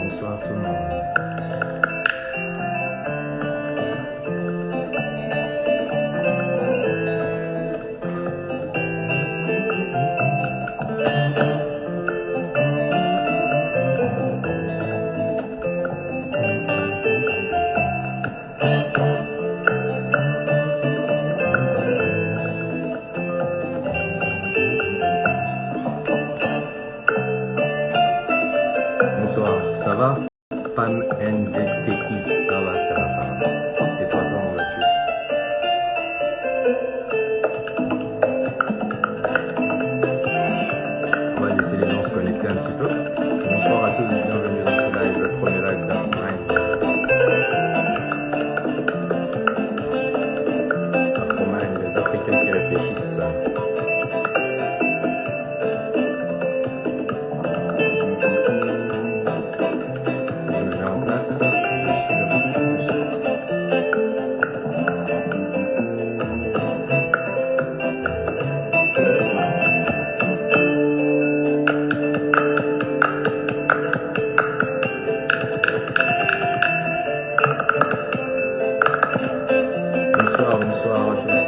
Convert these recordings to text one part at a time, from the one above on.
Bonsoir tout le monde. Bonsoir, ça va? Pan NVTI, ça va, ça va, ça va. Et toi, comment vas-tu? On va laisser les gens se connecter un petit peu. Bonsoir à tous, bienvenue dans ce live, le premier live d'Afromind. Afromind, les Africains qui réfléchissent. Bonsoir à tous.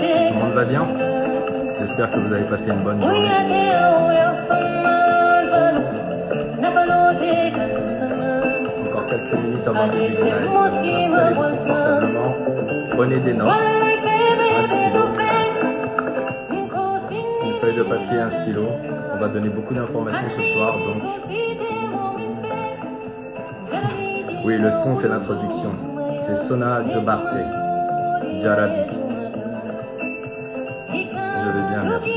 Tout le monde va bien? J'espère que vous avez passé une bonne journée. Encore quelques minutes avant le début du live. Installez-vous confortablement. Prenez des notes. Une feuille de papier et un stylo. On va donner beaucoup d'informations ce soir, donc. Oui, le son, c'est l'introduction. C'est Sona Jobarte, Jarabi. Je vais bien, merci.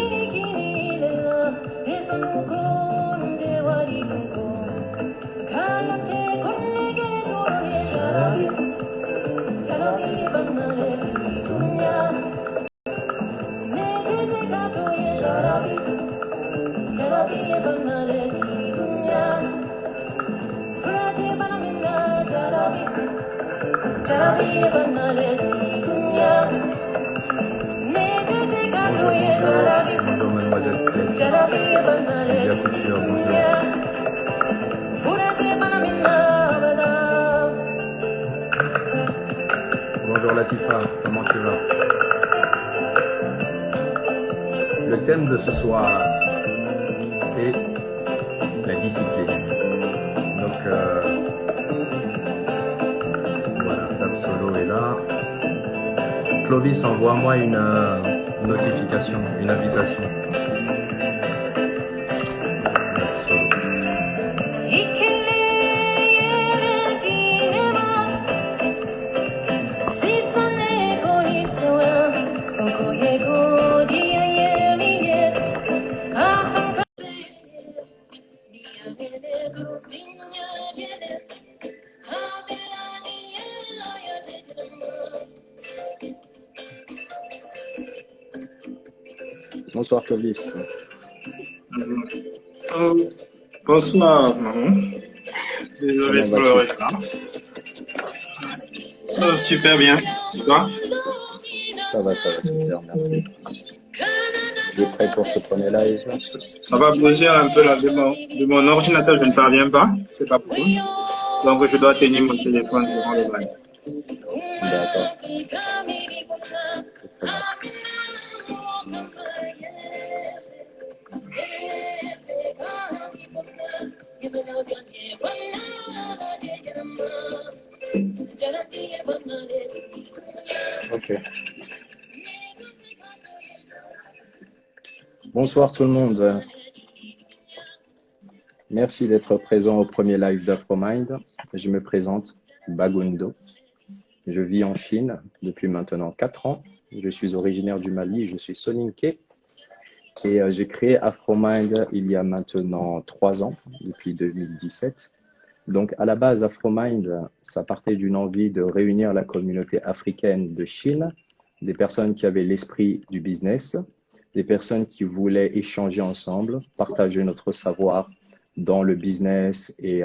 Bonjour mademoiselle Plessis. Lydia Couture, bonjour. Bonjour Latifa, comment tu vas? Le thème de ce soir, c'est la discipline. Donc voilà, Dab Solo est là. Clovis, envoie-moi une notification, une invitation. Dab Solo. Bonsoir Clovis. Bonsoir, maman. Désolé pour le retard. Super bien. Et toi? Ça va, super, merci. Tu es prêt pour ce premier live? Ça va bouger un peu là de mon ordinateur, je ne parviens pas. C'est pas pourquoi. Donc je dois tenir mon téléphone durant le live. D'accord. Ok. Bonsoir tout le monde. Merci d'être présent au premier live d'Afromind. Je me présente, Bagundo. Je vis en Chine depuis maintenant 4 ans. Je suis originaire du Mali, je suis soninké. Et j'ai créé Afromind il y a maintenant 3 ans, depuis 2017. Donc à la base, Afromind, ça partait d'une envie de réunir la communauté africaine de Chine, des personnes qui avaient l'esprit du business, des personnes qui voulaient échanger ensemble, partager notre savoir dans le business et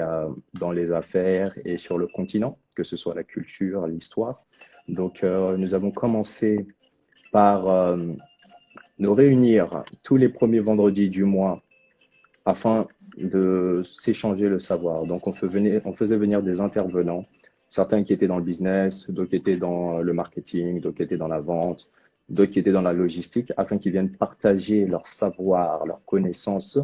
dans les affaires et sur le continent, que ce soit la culture, l'histoire. Donc nous avons commencé par nous réunir tous les premiers vendredis du mois afin de s'échanger le savoir. Donc on faisait venir des intervenants, certains qui étaient dans le business, d'autres qui étaient dans le marketing, d'autres qui étaient dans la vente, d'autres qui étaient dans la logistique, afin qu'ils viennent partager leur savoir, leurs connaissances,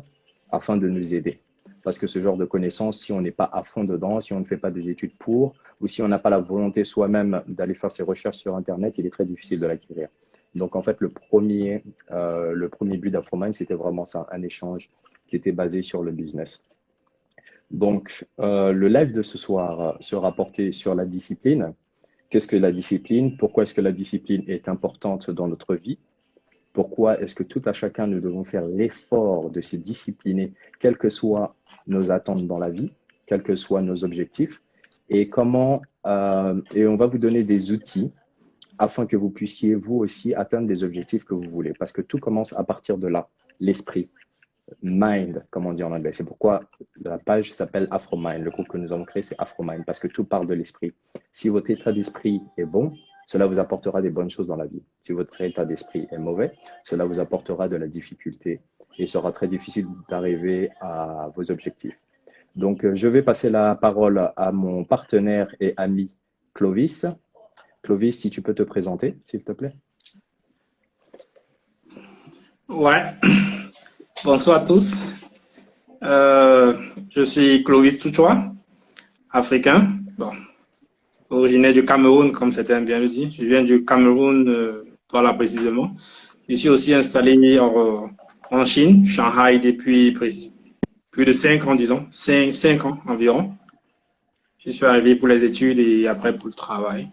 afin de nous aider. Parce que ce genre de connaissances, si on n'est pas à fond dedans, si on ne fait pas des études pour, ou si on n'a pas la volonté soi-même d'aller faire ses recherches sur Internet, il est très difficile de l'acquérir. Donc en fait, le premier but d'Afromind, c'était vraiment ça, un échange qui était basé sur le business. Donc le live de ce soir sera porté sur la discipline. Qu'est-ce que la discipline? Pourquoi est-ce que la discipline est importante dans notre vie? Pourquoi est-ce que tout à chacun, nous devons faire l'effort de se discipliner, quelles que soient nos attentes dans la vie, quels que soient nos objectifs, et comment, et on va vous donner des outils afin que vous puissiez vous aussi atteindre des objectifs que vous voulez. Parce que tout commence à partir de là, l'esprit, mind, comme on dit en anglais. C'est pourquoi la page s'appelle Afromind. Le groupe que nous avons créé, c'est Afromind, parce que tout part de l'esprit. Si votre état d'esprit est bon, cela vous apportera des bonnes choses dans la vie. Si votre état d'esprit est mauvais, cela vous apportera de la difficulté et il sera très difficile d'arriver à vos objectifs. Donc, je vais passer la parole à mon partenaire et ami Clovis. Clovis, si tu peux te présenter, s'il te plaît. Ouais. Bonsoir à tous. Je suis Clovis Touchoua, africain. Bon, originaire du Cameroun, comme certains bien le disent. Je viens du Cameroun, voilà précisément. Je suis aussi installé en Chine, Shanghai, depuis plus de 5 ans, disons, 5 ans environ. Je suis arrivé pour les études et après pour le travail.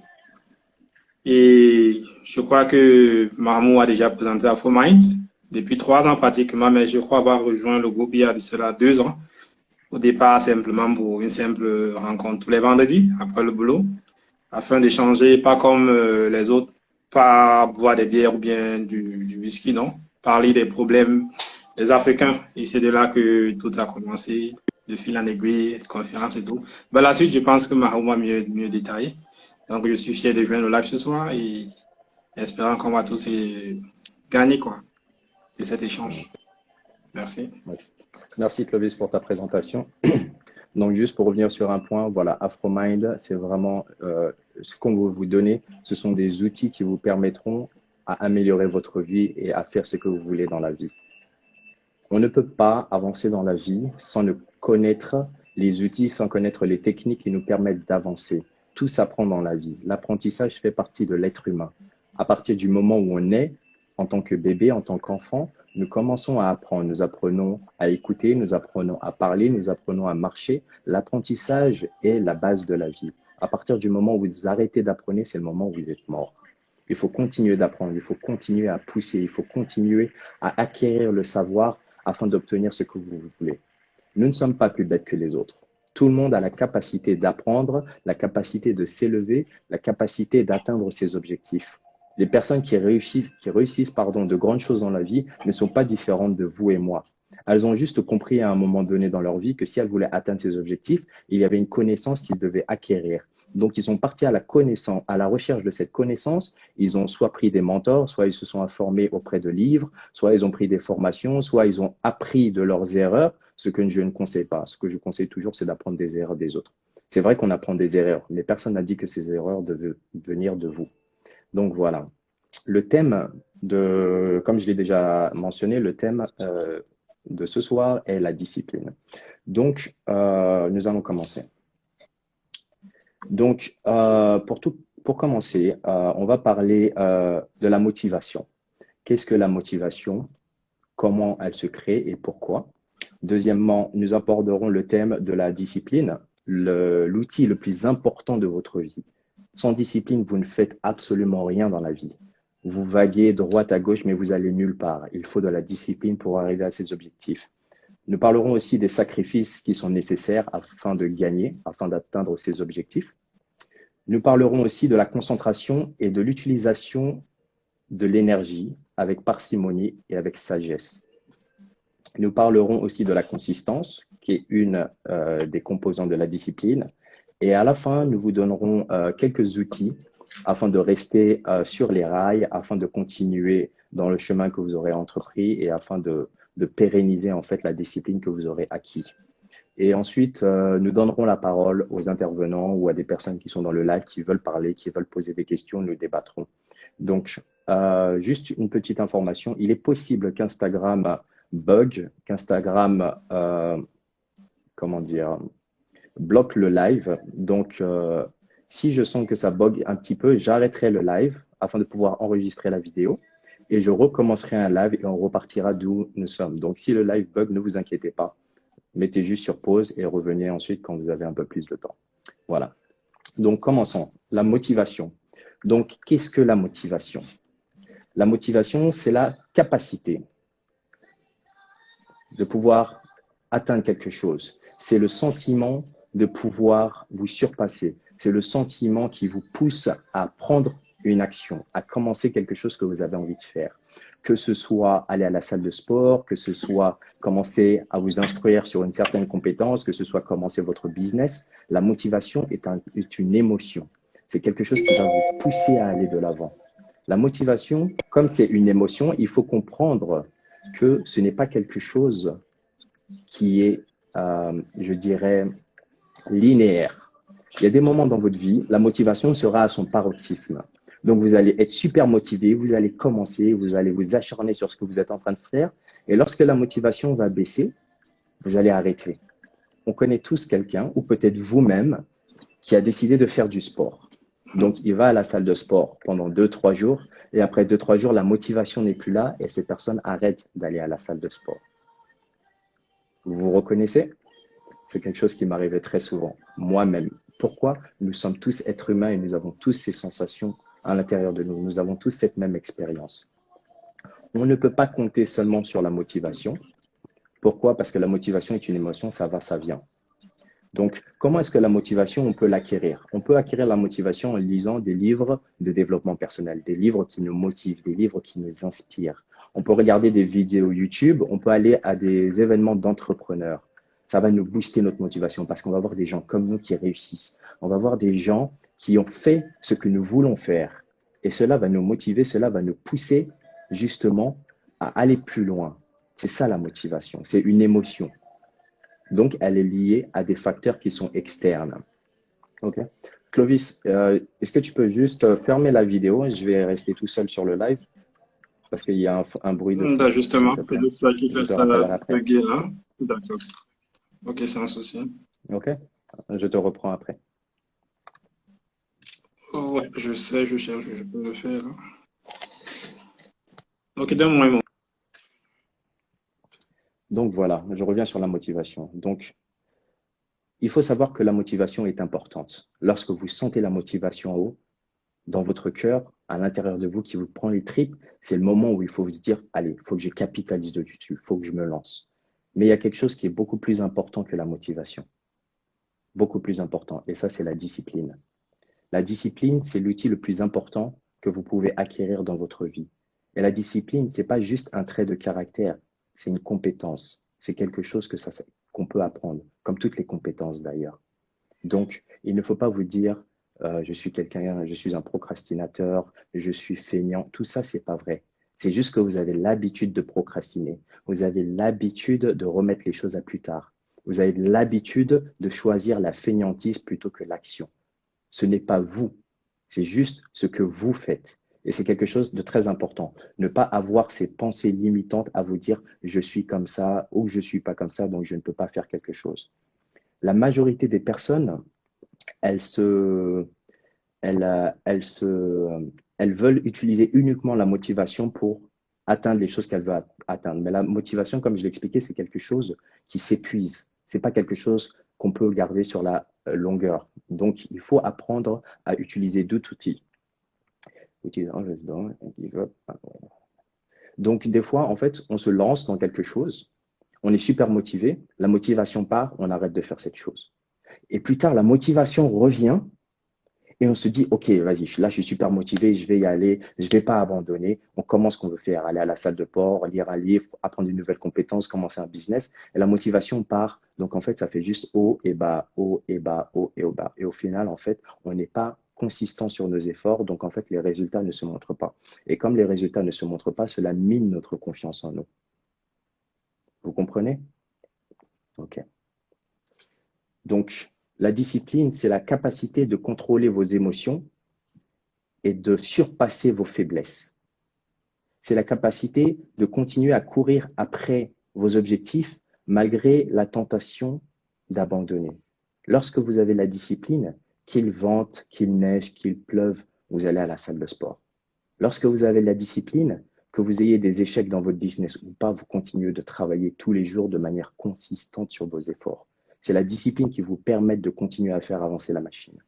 Et je crois que Mahmoud a déjà présenté Afromind depuis 3 ans pratiquement, mais je crois avoir rejoint le groupe il y a de cela 2 ans. Au départ, simplement pour une simple rencontre tous les vendredis après le boulot, afin d'échanger, pas comme les autres, pas boire des bières ou bien du whisky, non. Parler des problèmes des Africains. Et c'est de là que tout a commencé, de fil en aiguille, conférences et tout. Ben, la suite, je pense que Mahmoud a mieux détaillé. Donc, je suis fier de joindre le live ce soir et espérant qu'on va tous gagner quoi, de cet échange. Merci. Merci Clovis pour ta présentation. Donc, juste pour revenir sur un point, voilà, Afromind, c'est vraiment ce qu'on veut vous donner. Ce sont des outils qui vous permettront à améliorer votre vie et à faire ce que vous voulez dans la vie. On ne peut pas avancer dans la vie sans ne connaître les outils, sans connaître les techniques qui nous permettent d'avancer. Tout s'apprend dans la vie. L'apprentissage fait partie de l'être humain. À partir du moment où on est, en tant que bébé, en tant qu'enfant, nous commençons à apprendre. Nous apprenons à écouter, nous apprenons à parler, nous apprenons à marcher. L'apprentissage est la base de la vie. À partir du moment où vous arrêtez d'apprendre, c'est le moment où vous êtes mort. Il faut continuer d'apprendre, il faut continuer à pousser, il faut continuer à acquérir le savoir afin d'obtenir ce que vous voulez. Nous ne sommes pas plus bêtes que les autres. Tout le monde a la capacité d'apprendre, la capacité de s'élever, la capacité d'atteindre ses objectifs. Les personnes qui réussissent de grandes choses dans la vie ne sont pas différentes de vous et moi. Elles ont juste compris à un moment donné dans leur vie que si elles voulaient atteindre ces objectifs, il y avait une connaissance qu'ils devaient acquérir. Donc, ils sont partis à la recherche de cette connaissance. Ils ont soit pris des mentors, soit ils se sont informés auprès de livres, soit ils ont pris des formations, soit ils ont appris de leurs erreurs, ce que je ne conseille pas. Ce que je conseille toujours, c'est d'apprendre des erreurs des autres. C'est vrai qu'on apprend des erreurs, mais personne n'a dit que ces erreurs devaient venir de vous. Donc, voilà. Le thème comme je l'ai déjà mentionné, le thème de ce soir est la discipline. Donc, nous allons commencer. Donc, pour commencer, on va parler de la motivation. Qu'est-ce que la motivation? Comment elle se crée et pourquoi? Deuxièmement, nous aborderons le thème de la discipline, l'outil le plus important de votre vie. Sans discipline, vous ne faites absolument rien dans la vie. Vous vaguez droite à gauche, mais vous allez nulle part. Il faut de la discipline pour arriver à ses objectifs. Nous parlerons aussi des sacrifices qui sont nécessaires afin de gagner, afin d'atteindre ses objectifs. Nous parlerons aussi de la concentration et de l'utilisation de l'énergie avec parcimonie et avec sagesse. Nous parlerons aussi de la consistance, qui est une des composants de la discipline. Et à la fin, nous vous donnerons quelques outils afin de rester sur les rails, afin de continuer dans le chemin que vous aurez entrepris et afin de pérenniser en fait la discipline que vous aurez acquis. Et ensuite, nous donnerons la parole aux intervenants ou à des personnes qui sont dans le live, qui veulent parler, qui veulent poser des questions, nous débattrons. Donc, juste une petite information, il est possible qu'Instagram bug, qu'Instagram, comment dire, bloque le live. Donc, si je sens que ça bug un petit peu, j'arrêterai le live afin de pouvoir enregistrer la vidéo et je recommencerai un live et on repartira d'où nous sommes. Donc, si le live bug, ne vous inquiétez pas. Mettez juste sur pause et revenez ensuite quand vous avez un peu plus de temps. Voilà. Donc, commençons. La motivation. Donc, qu'est-ce que la motivation? La motivation, c'est la capacité de pouvoir atteindre quelque chose. C'est le sentiment de pouvoir vous surpasser. C'est le sentiment qui vous pousse à prendre une action, à commencer quelque chose que vous avez envie de faire. Que ce soit aller à la salle de sport, que ce soit commencer à vous instruire sur une certaine compétence, que ce soit commencer votre business, la motivation est une émotion. C'est quelque chose qui va vous pousser à aller de l'avant. La motivation, comme c'est une émotion, il faut comprendre que ce n'est pas quelque chose qui est, je dirais, linéaire. Il y a des moments dans votre vie, la motivation sera à son paroxysme. Donc, vous allez être super motivé, vous allez commencer, vous allez vous acharner sur ce que vous êtes en train de faire. Et lorsque la motivation va baisser, vous allez arrêter. On connaît tous quelqu'un, ou peut-être vous-même, qui a décidé de faire du sport. Donc, il va à la salle de sport pendant 2-3 jours. Et après 2-3 jours, la motivation n'est plus là et cette personne arrête d'aller à la salle de sport. Vous vous reconnaissez? C'est quelque chose qui m'arrivait très souvent, moi-même. Pourquoi? Nous sommes tous êtres humains et nous avons tous ces sensations à l'intérieur de nous. Nous avons tous cette même expérience. On ne peut pas compter seulement sur la motivation. Pourquoi? Parce que la motivation est une émotion, ça va, ça vient. Donc, comment est-ce que la motivation, on peut l'acquérir? On peut acquérir la motivation en lisant des livres de développement personnel, des livres qui nous motivent, des livres qui nous inspirent. On peut regarder des vidéos YouTube, on peut aller à des événements d'entrepreneurs. Ça va nous booster notre motivation parce qu'on va voir des gens comme nous qui réussissent. On va voir des gens qui ont fait ce que nous voulons faire. Et cela va nous motiver, cela va nous pousser justement à aller plus loin. C'est ça la motivation, c'est une émotion. Donc, elle est liée à des facteurs qui sont externes. OK. Clovis, est-ce que tu peux juste fermer la vidéo? Je vais rester tout seul sur le live parce qu'il y a un bruit de fond. Justement, c'est ça qui fait ça après. bugger là. D'accord. Ok, c'est un souci. OK. Je te reprends après. Ouais, je sais, je cherche, je peux le faire. Ok, donne-moi un moment. Donc voilà, je reviens sur la motivation. Donc, il faut savoir que la motivation est importante. Lorsque vous sentez la motivation en haut, dans votre cœur, à l'intérieur de vous, qui vous prend les tripes, c'est le moment où il faut se dire, allez, il faut que je capitalise dessus, il faut que je me lance. Mais il y a quelque chose qui est beaucoup plus important que la motivation. Beaucoup plus important. Et ça, c'est la discipline. La discipline, c'est l'outil le plus important que vous pouvez acquérir dans votre vie. Et la discipline, ce n'est pas juste un trait de caractère, c'est une compétence. C'est quelque chose qu'on peut apprendre, comme toutes les compétences d'ailleurs. Donc, il ne faut pas vous dire, je suis un procrastinateur, je suis feignant. Tout ça, c'est pas vrai. C'est juste que vous avez l'habitude de procrastiner. Vous avez l'habitude de remettre les choses à plus tard. Vous avez l'habitude de choisir la feignantise plutôt que l'action. Ce n'est pas vous, c'est juste ce que vous faites. Et c'est quelque chose de très important. Ne pas avoir ces pensées limitantes à vous dire je suis comme ça ou je ne suis pas comme ça, donc je ne peux pas faire quelque chose. La majorité des personnes elles se, elles, elles se, elles veulent utiliser uniquement la motivation pour atteindre les choses qu'elles veulent atteindre. Mais la motivation, comme je l'ai expliqué, c'est quelque chose qui s'épuise. C'est pas quelque chose qu'on peut garder sur la longueur. Donc, il faut apprendre à utiliser deux outils. Donc, des fois, en fait, on se lance dans quelque chose, on est super motivé, la motivation part, on arrête de faire cette chose. Et plus tard, la motivation revient et on se dit, OK, vas-y, là, je suis super motivé, je vais y aller, je ne vais pas abandonner. On commence ce qu'on veut faire, aller à la salle de sport, lire un livre, apprendre une nouvelle compétence, commencer un business. Et la motivation part. Donc, en fait, ça fait juste haut et bas, haut et bas, haut et bas. Et au final, en fait, on n'est pas consistant sur nos efforts. Donc, en fait, les résultats ne se montrent pas. Et comme les résultats ne se montrent pas, cela mine notre confiance en nous. Vous comprenez? OK. Donc, la discipline, c'est la capacité de contrôler vos émotions et de surpasser vos faiblesses. C'est la capacité de continuer à courir après vos objectifs malgré la tentation d'abandonner. Lorsque vous avez la discipline, qu'il vente, qu'il neige, qu'il pleuve, vous allez à la salle de sport. Lorsque vous avez la discipline, que vous ayez des échecs dans votre business ou pas, vous continuez de travailler tous les jours de manière consistante sur vos efforts. C'est la discipline qui vous permet de continuer à faire avancer la machine.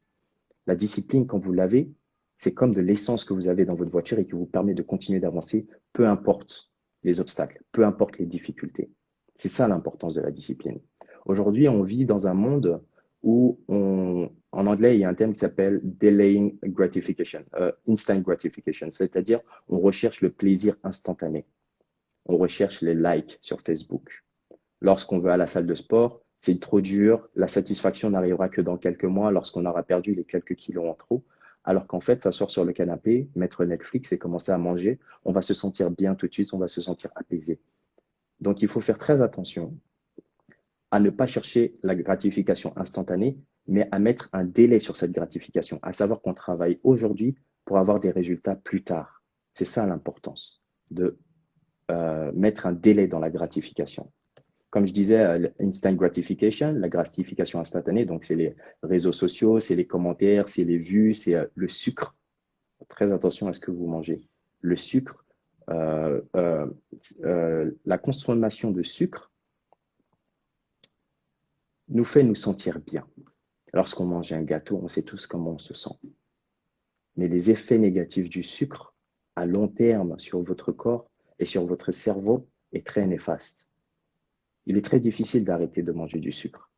La discipline, quand vous l'avez, c'est comme de l'essence que vous avez dans votre voiture et qui vous permet de continuer d'avancer, peu importe les obstacles, peu importe les difficultés. C'est ça l'importance de la discipline. Aujourd'hui, on vit dans un monde où en anglais, il y a un terme qui s'appelle delaying gratification, instant gratification, c'est-à-dire on recherche le plaisir instantané. On recherche les likes sur Facebook. Lorsqu'on va à la salle de sport, c'est trop dur, la satisfaction n'arrivera que dans quelques mois lorsqu'on aura perdu les quelques kilos en trop. Alors qu'en fait, s'asseoir sur le canapé, mettre Netflix et commencer à manger, on va se sentir bien tout de suite, on va se sentir apaisé. Donc il faut faire très attention à ne pas chercher la gratification instantanée, mais à mettre un délai sur cette gratification, à savoir qu'on travaille aujourd'hui pour avoir des résultats plus tard. C'est ça l'importance de mettre un délai dans la gratification. Comme je disais, instant gratification, la gratification instantanée, donc c'est les réseaux sociaux, c'est les commentaires, c'est les vues, c'est le sucre. Très attention à ce que vous mangez. Le sucre, la consommation de sucre nous fait nous sentir bien. Lorsqu'on mange un gâteau, on sait tous comment on se sent. Mais les effets négatifs du sucre, à long terme sur votre corps et sur votre cerveau, est très néfaste. Il est très difficile d'arrêter de manger du sucre.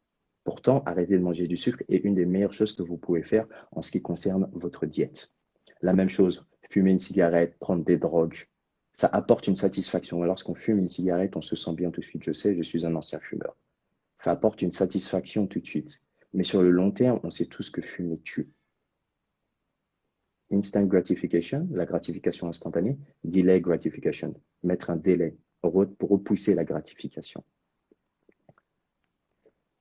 Pourtant, arrêter de manger du sucre est une des meilleures choses que vous pouvez faire en ce qui concerne votre diète. La même chose, fumer une cigarette, prendre des drogues, ça apporte une satisfaction. Lorsqu'on fume une cigarette, on se sent bien tout de suite. Je sais, je suis un ancien fumeur. Ça apporte une satisfaction tout de suite. Mais sur le long terme, on sait tous que fumer tue. Instant gratification, la gratification instantanée, delay gratification, mettre un délai pour repousser la gratification.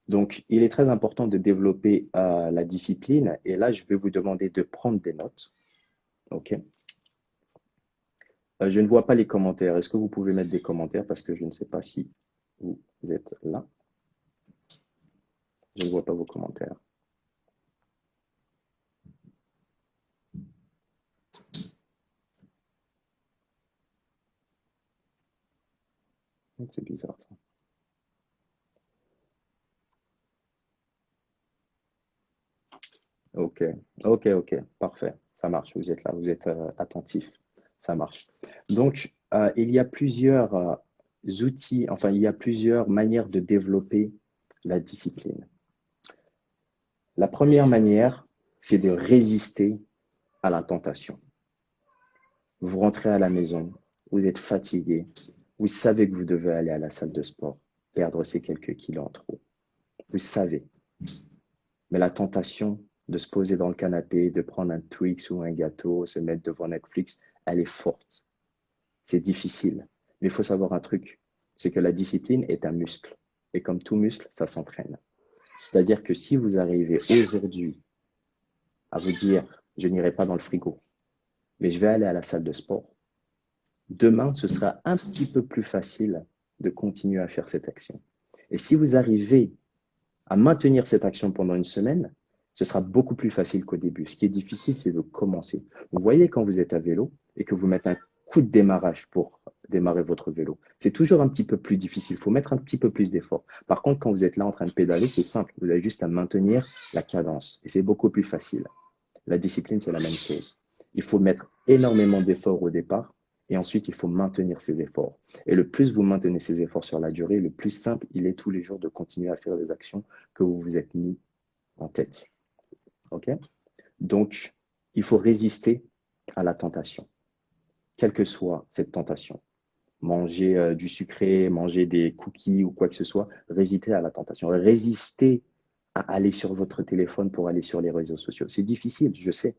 Donc, il est très important de développer la discipline. Et là, je vais vous demander de prendre des notes. OK. Je ne vois pas les commentaires. Est-ce que vous pouvez mettre des commentaires parce que je ne sais pas si vous êtes là. Je ne vois pas vos commentaires. C'est bizarre ça. Ok, ok, parfait, ça marche, vous êtes là, vous êtes attentif, ça marche. Donc, il y a plusieurs outils, enfin, il y a plusieurs manières de développer la discipline. La première manière, c'est de résister à la tentation. Vous rentrez à la maison, vous êtes fatigué, vous savez que vous devez aller à la salle de sport, perdre ces quelques kilos en trop. Vous savez, mais la tentation de se poser dans le canapé, de prendre un Twix ou un gâteau, se mettre devant Netflix, elle est forte. C'est difficile. Mais il faut savoir un truc, c'est que la discipline est un muscle. Et comme tout muscle, ça s'entraîne. C'est-à-dire que si vous arrivez aujourd'hui à vous dire, je n'irai pas dans le frigo, mais je vais aller à la salle de sport, demain, ce sera un petit peu plus facile de continuer à faire cette action. Et si vous arrivez à maintenir cette action pendant une semaine, Ce sera beaucoup plus facile qu'au début. Ce qui est difficile, c'est de commencer. Vous voyez quand vous êtes à vélo et que vous mettez un coup de démarrage pour démarrer votre vélo. C'est toujours un petit peu plus difficile. Il faut mettre un petit peu plus d'effort. Par contre, quand vous êtes là en train de pédaler, c'est simple. Vous avez juste à maintenir la cadence et c'est beaucoup plus facile. La discipline, c'est la même chose. Il faut mettre énormément d'efforts au départ et ensuite, il faut maintenir ces efforts. Et le plus vous maintenez ces efforts sur la durée, le plus simple il est tous les jours de continuer à faire les actions que vous vous êtes mis en tête. OK? Donc, il faut résister à la tentation, quelle que soit cette tentation. Manger du sucré, manger des cookies ou quoi que ce soit, résister à la tentation. Résister à aller sur votre téléphone pour aller sur les réseaux sociaux. C'est difficile, je sais,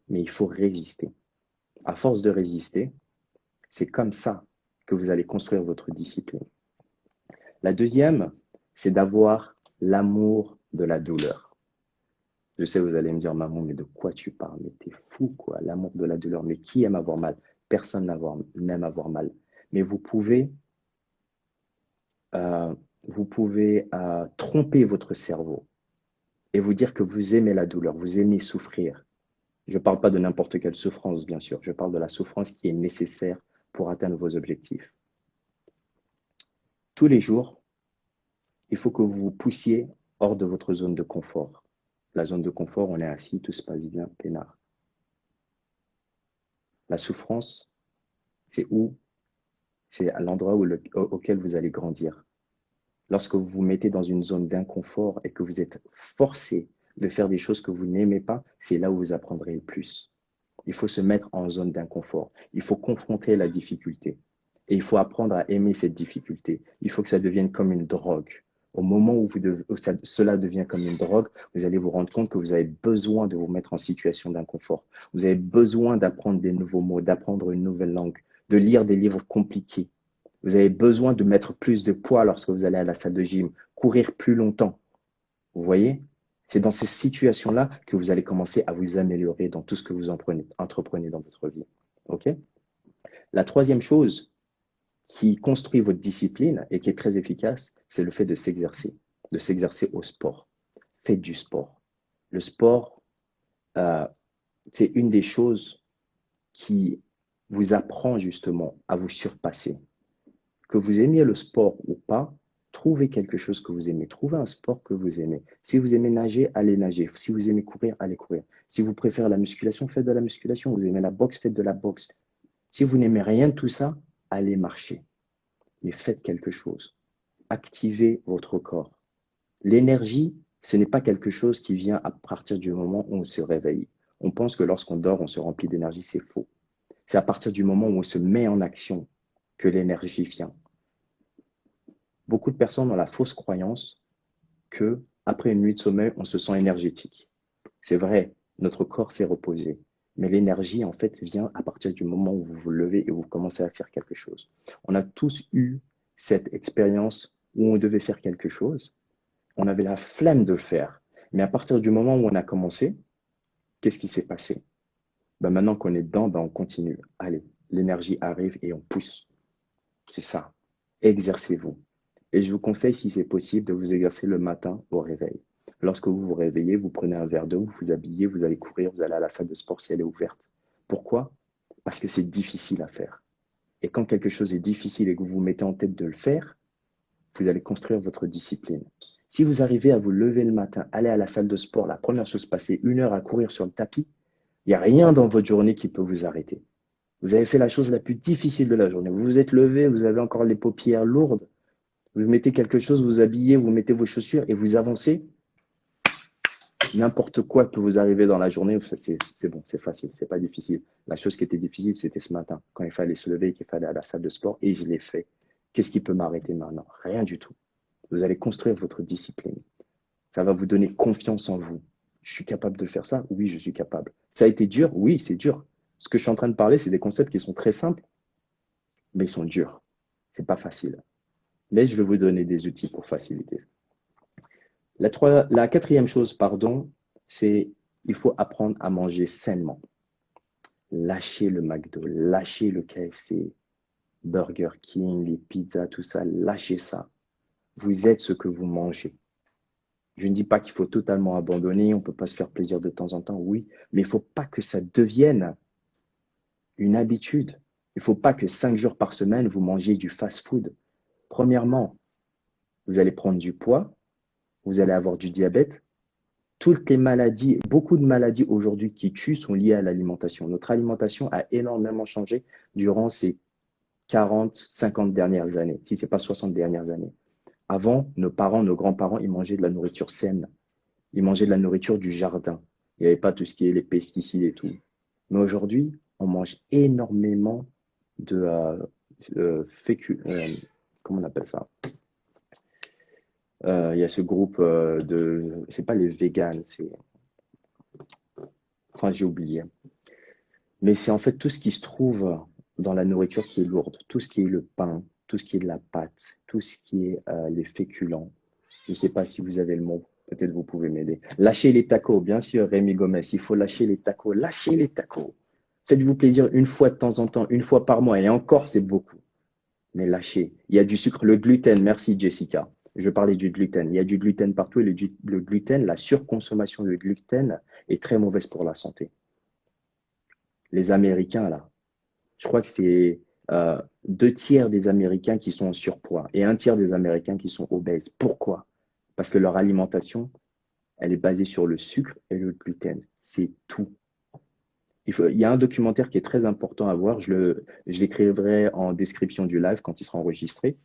mais il faut résister. À force de résister, c'est comme ça que vous allez construire votre discipline. La deuxième, c'est d'avoir l'amour de la douleur. Je sais, vous allez me dire, maman, mais de quoi tu parles? Mais t'es fou, quoi, l'amour de la douleur. Mais qui aime avoir mal? Personne n'aime avoir mal. Mais vous pouvez tromper votre cerveau et vous dire que vous aimez la douleur, vous aimez souffrir. Je ne parle pas de n'importe quelle souffrance, bien sûr. Je parle de la souffrance qui est nécessaire pour atteindre vos objectifs. Tous les jours, il faut que vous vous poussiez hors de votre zone de confort. La zone de confort, on est assis, tout se passe bien, peinard. La souffrance, c'est où? C'est à l'endroit auquel vous allez grandir. Lorsque vous vous mettez dans une zone d'inconfort et que vous êtes forcé de faire des choses que vous n'aimez pas, c'est là où vous apprendrez le plus. Il faut se mettre en zone d'inconfort. Il faut confronter la difficulté. Et il faut apprendre à aimer cette difficulté. Il faut que ça devienne comme une drogue. Au moment où cela devient comme une drogue, vous allez vous rendre compte que vous avez besoin de vous mettre en situation d'inconfort. Vous avez besoin d'apprendre des nouveaux mots, d'apprendre une nouvelle langue, de lire des livres compliqués. Vous avez besoin de mettre plus de poids lorsque vous allez à la salle de gym, courir plus longtemps. Vous voyez? C'est dans ces situations-là que vous allez commencer à vous améliorer dans tout ce que vous entreprenez dans votre vie. OK? La troisième chose qui construit votre discipline et qui est très efficace, c'est le fait de s'exercer au sport. Faites du sport. Le sport, c'est une des choses qui vous apprend justement à vous surpasser. Que vous aimiez le sport ou pas, trouvez quelque chose que vous aimez. Trouvez un sport que vous aimez. Si vous aimez nager, allez nager. Si vous aimez courir, allez courir. Si vous préférez la musculation, faites de la musculation. Vous aimez la boxe, faites de la boxe. Si vous n'aimez rien de tout ça, allez marcher. Mais faites quelque chose. Activez votre corps. L'énergie, ce n'est pas quelque chose qui vient à partir du moment où on se réveille. On pense que lorsqu'on dort, on se remplit d'énergie. C'est faux. C'est à partir du moment où on se met en action que l'énergie vient. Beaucoup de personnes ont la fausse croyance que après une nuit de sommeil, on se sent énergétique. C'est vrai, notre corps s'est reposé, mais l'énergie en fait vient à partir du moment où vous vous levez et vous commencez à faire quelque chose. On a tous eu cette expérience où on devait faire quelque chose, on avait la flemme de le faire, mais à partir du moment où on a commencé, qu'est-ce qui s'est passé? Maintenant qu'on est dedans, on continue. Allez, l'énergie arrive et on pousse. C'est ça. Exercez-vous. Et je vous conseille, si c'est possible, de vous exercer le matin au réveil. Lorsque vous vous réveillez, vous prenez un verre d'eau, vous vous habillez, vous allez courir, vous allez à la salle de sport si elle est ouverte. Pourquoi? Parce que c'est difficile à faire. Et quand quelque chose est difficile et que vous vous mettez en tête de le faire, vous allez construire votre discipline. Si vous arrivez à vous lever le matin, aller à la salle de sport, la première chose, passer 1 heure à courir sur le tapis, il n'y a rien dans votre journée qui peut vous arrêter. Vous avez fait la chose la plus difficile de la journée. Vous vous êtes levé, vous avez encore les paupières lourdes. Vous mettez quelque chose, vous habillez, vous mettez vos chaussures et vous avancez. N'importe quoi peut vous arriver dans la journée, c'est bon, c'est facile, c'est pas difficile. La chose qui était difficile, c'était ce matin, quand il fallait se lever, qu'il fallait aller à la salle de sport, et je l'ai fait. Qu'est-ce qui peut m'arrêter maintenant? Rien du tout. Vous allez construire votre discipline. Ça va vous donner confiance en vous. Je suis capable de faire ça? Oui, je suis capable. Ça a été dur? Oui, c'est dur. Ce que je suis en train de parler, c'est des concepts qui sont très simples, mais ils sont durs. C'est pas facile. Mais je vais vous donner des outils pour faciliter. La quatrième chose, c'est il faut apprendre à manger sainement. Lâchez le McDo, lâchez le KFC, Burger King, les pizzas, tout ça, lâchez ça. Vous êtes ce que vous mangez. Je ne dis pas qu'il faut totalement abandonner, on ne peut pas se faire plaisir de temps en temps, oui, mais il ne faut pas que ça devienne une habitude. Il ne faut pas que 5 jours par semaine, vous mangez du fast-food. Premièrement, vous allez prendre du poids, vous allez avoir du diabète. Toutes les maladies, beaucoup de maladies aujourd'hui qui tuent sont liées à l'alimentation. Notre alimentation a énormément changé durant ces 40, 50 dernières années, si ce n'est pas 60 dernières années. Avant, nos parents, nos grands-parents, ils mangeaient de la nourriture saine. Ils mangeaient de la nourriture du jardin. Il n'y avait pas tout ce qui est les pesticides et tout. Mais aujourd'hui, on mange énormément de comment on appelle ça? Il y a ce groupe c'est pas les véganes, enfin j'ai oublié. Mais c'est en fait tout ce qui se trouve dans la nourriture qui est lourde, tout ce qui est le pain, tout ce qui est de la pâte, tout ce qui est les féculents. Je ne sais pas si vous avez le mot, peut-être vous pouvez m'aider. Lâchez les tacos, bien sûr, Rémi Gomez, il faut lâcher les tacos, lâchez les tacos. Faites-vous plaisir une fois de temps en temps, une fois par mois, et encore c'est beaucoup. Mais lâchez. Il y a du sucre, le gluten, merci Jessica. Je parlais du gluten. Il y a du gluten partout et le gluten, la surconsommation de gluten est très mauvaise pour la santé. Les Américains, là, je crois que c'est 2 tiers des Américains qui sont en surpoids et 1 tiers des Américains qui sont obèses. Pourquoi? Parce que leur alimentation, elle est basée sur le sucre et le gluten. C'est tout. Il y a un documentaire qui est très important à voir. Je l'écrirai en description du live quand il sera enregistré.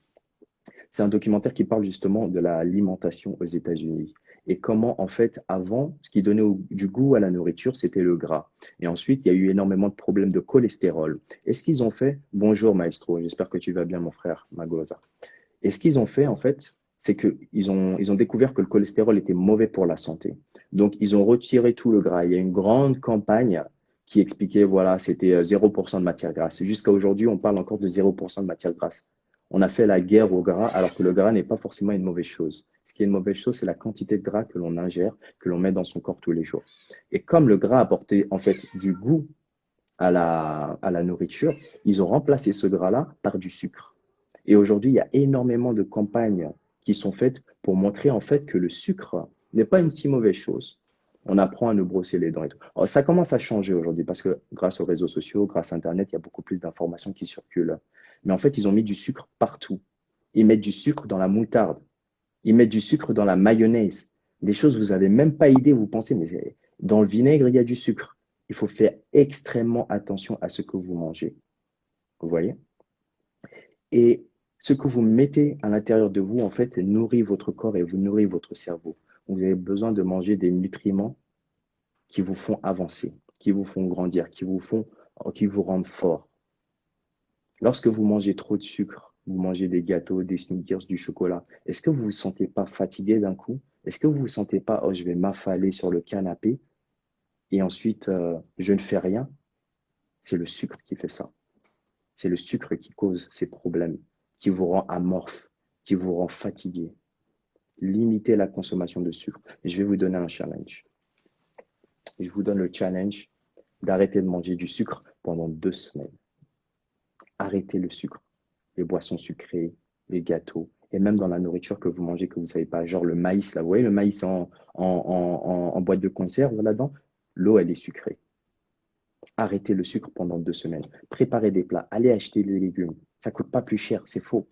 C'est un documentaire qui parle justement de l'alimentation aux États-Unis et comment, en fait, avant, ce qui donnait du goût à la nourriture, c'était le gras. Et ensuite, il y a eu énormément de problèmes de cholestérol. Et ce qu'ils ont fait, bonjour maestro, j'espère que tu vas bien, mon frère Magosa. Et ce qu'ils ont fait, en fait, c'est qu'ils ont découvert que le cholestérol était mauvais pour la santé. Donc, ils ont retiré tout le gras. Il y a une grande campagne qui expliquait, voilà, c'était 0% de matière grasse. Jusqu'à aujourd'hui, on parle encore de 0% de matière grasse. On a fait la guerre au gras, alors que le gras n'est pas forcément une mauvaise chose. Ce qui est une mauvaise chose, c'est la quantité de gras que l'on ingère, que l'on met dans son corps tous les jours. Et comme le gras apportait en fait du goût à la nourriture, ils ont remplacé ce gras-là par du sucre. Et aujourd'hui, il y a énormément de campagnes qui sont faites pour montrer en fait que le sucre n'est pas une si mauvaise chose. On apprend à nous brosser les dents et tout. Alors, ça commence à changer aujourd'hui parce que grâce aux réseaux sociaux, grâce à Internet, il y a beaucoup plus d'informations qui circulent. Mais en fait, ils ont mis du sucre partout. Ils mettent du sucre dans la moutarde. Ils mettent du sucre dans la mayonnaise. Des choses, vous n'avez même pas idée, vous pensez, mais dans le vinaigre, il y a du sucre. Il faut faire extrêmement attention à ce que vous mangez. Vous voyez? Et ce que vous mettez à l'intérieur de vous, en fait, nourrit votre corps et vous nourrit votre cerveau. Vous avez besoin de manger des nutriments qui vous font avancer, qui vous font grandir, qui vous rendent fort. Lorsque vous mangez trop de sucre, vous mangez des gâteaux, des sneakers, du chocolat, est-ce que vous ne vous sentez pas fatigué d'un coup? Est-ce que vous ne vous sentez pas, oh, je vais m'affaler sur le canapé et ensuite, je ne fais rien? C'est le sucre qui fait ça. C'est le sucre qui cause ces problèmes, qui vous rend amorphe, qui vous rend fatigué. Limitez la consommation de sucre. Je vais vous donner un challenge. Je vous donne le challenge d'arrêter de manger du sucre pendant 2 semaines. Arrêtez le sucre, les boissons sucrées, les gâteaux, et même dans la nourriture que vous mangez que vous ne savez pas, genre le maïs, là, vous voyez le maïs en boîte de conserve là-dedans, l'eau, elle est sucrée. Arrêtez le sucre pendant 2 semaines. Préparez des plats, allez acheter des légumes. Ça ne coûte pas plus cher, c'est faux.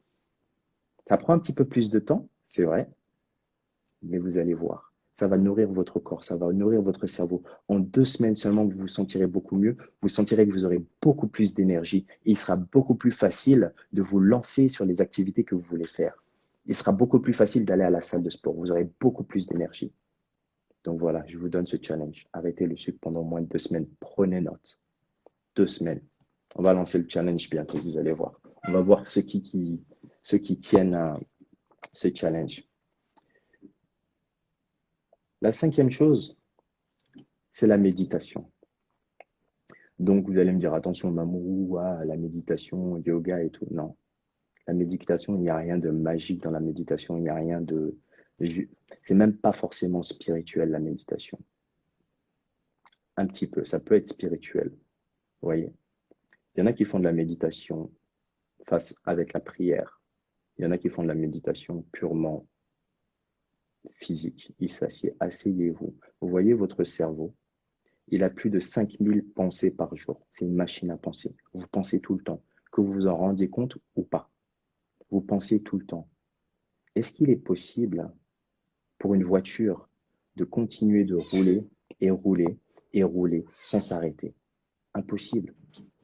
Ça prend un petit peu plus de temps, c'est vrai, mais vous allez voir. Ça va nourrir votre corps, ça va nourrir votre cerveau. En 2 semaines seulement, vous vous sentirez beaucoup mieux. Vous sentirez que vous aurez beaucoup plus d'énergie. Et il sera beaucoup plus facile de vous lancer sur les activités que vous voulez faire. Il sera beaucoup plus facile d'aller à la salle de sport. Vous aurez beaucoup plus d'énergie. Donc voilà, je vous donne ce challenge. Arrêtez le sucre pendant moins de 2 semaines. Prenez note. 2 semaines. On va lancer le challenge bientôt, vous allez voir. On va voir ceux qui tiennent à ce challenge. La 5e chose, c'est la méditation. Donc, vous allez me dire, attention, Mamou, la méditation, yoga et tout. Non, la méditation, il n'y a rien de magique dans la méditation. Il n'y a rien de... C'est même pas forcément spirituel, la méditation. Un petit peu, ça peut être spirituel. Vous voyez? Il y en a qui font de la méditation avec la prière. Il y en a qui font de la méditation purement physique. Il s'assied. Asseyez-vous. Vous voyez votre cerveau. Il a plus de 5000 pensées par jour. C'est une machine à penser. Vous pensez tout le temps. Que vous vous en rendiez compte ou pas. Vous pensez tout le temps. Est-ce qu'il est possible pour une voiture de continuer de rouler et rouler et rouler sans s'arrêter? Impossible.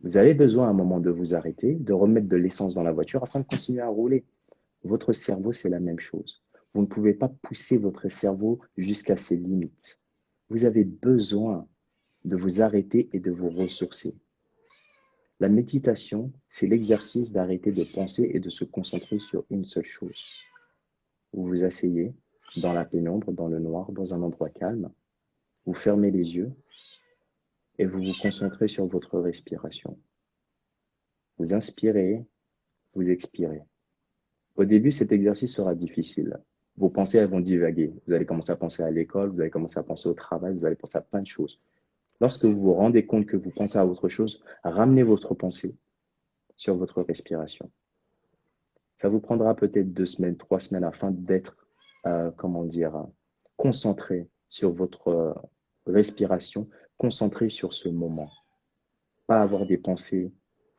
Vous avez besoin à un moment de vous arrêter, de remettre de l'essence dans la voiture afin de continuer à rouler. Votre cerveau, c'est la même chose. Vous ne pouvez pas pousser votre cerveau jusqu'à ses limites. Vous avez besoin de vous arrêter et de vous ressourcer. La méditation, c'est l'exercice d'arrêter de penser et de se concentrer sur une seule chose. Vous vous asseyez dans la pénombre, dans le noir, dans un endroit calme. Vous fermez les yeux et vous vous concentrez sur votre respiration. Vous inspirez, vous expirez. Au début, cet exercice sera difficile. Vos pensées, elles vont divaguer. Vous allez commencer à penser à l'école, vous allez commencer à penser au travail, vous allez penser à plein de choses. Lorsque vous vous rendez compte que vous pensez à autre chose, ramenez votre pensée sur votre respiration. Ça vous prendra peut-être 2 semaines, 3 semaines afin d'être, concentré sur votre respiration, concentré sur ce moment. Pas avoir des pensées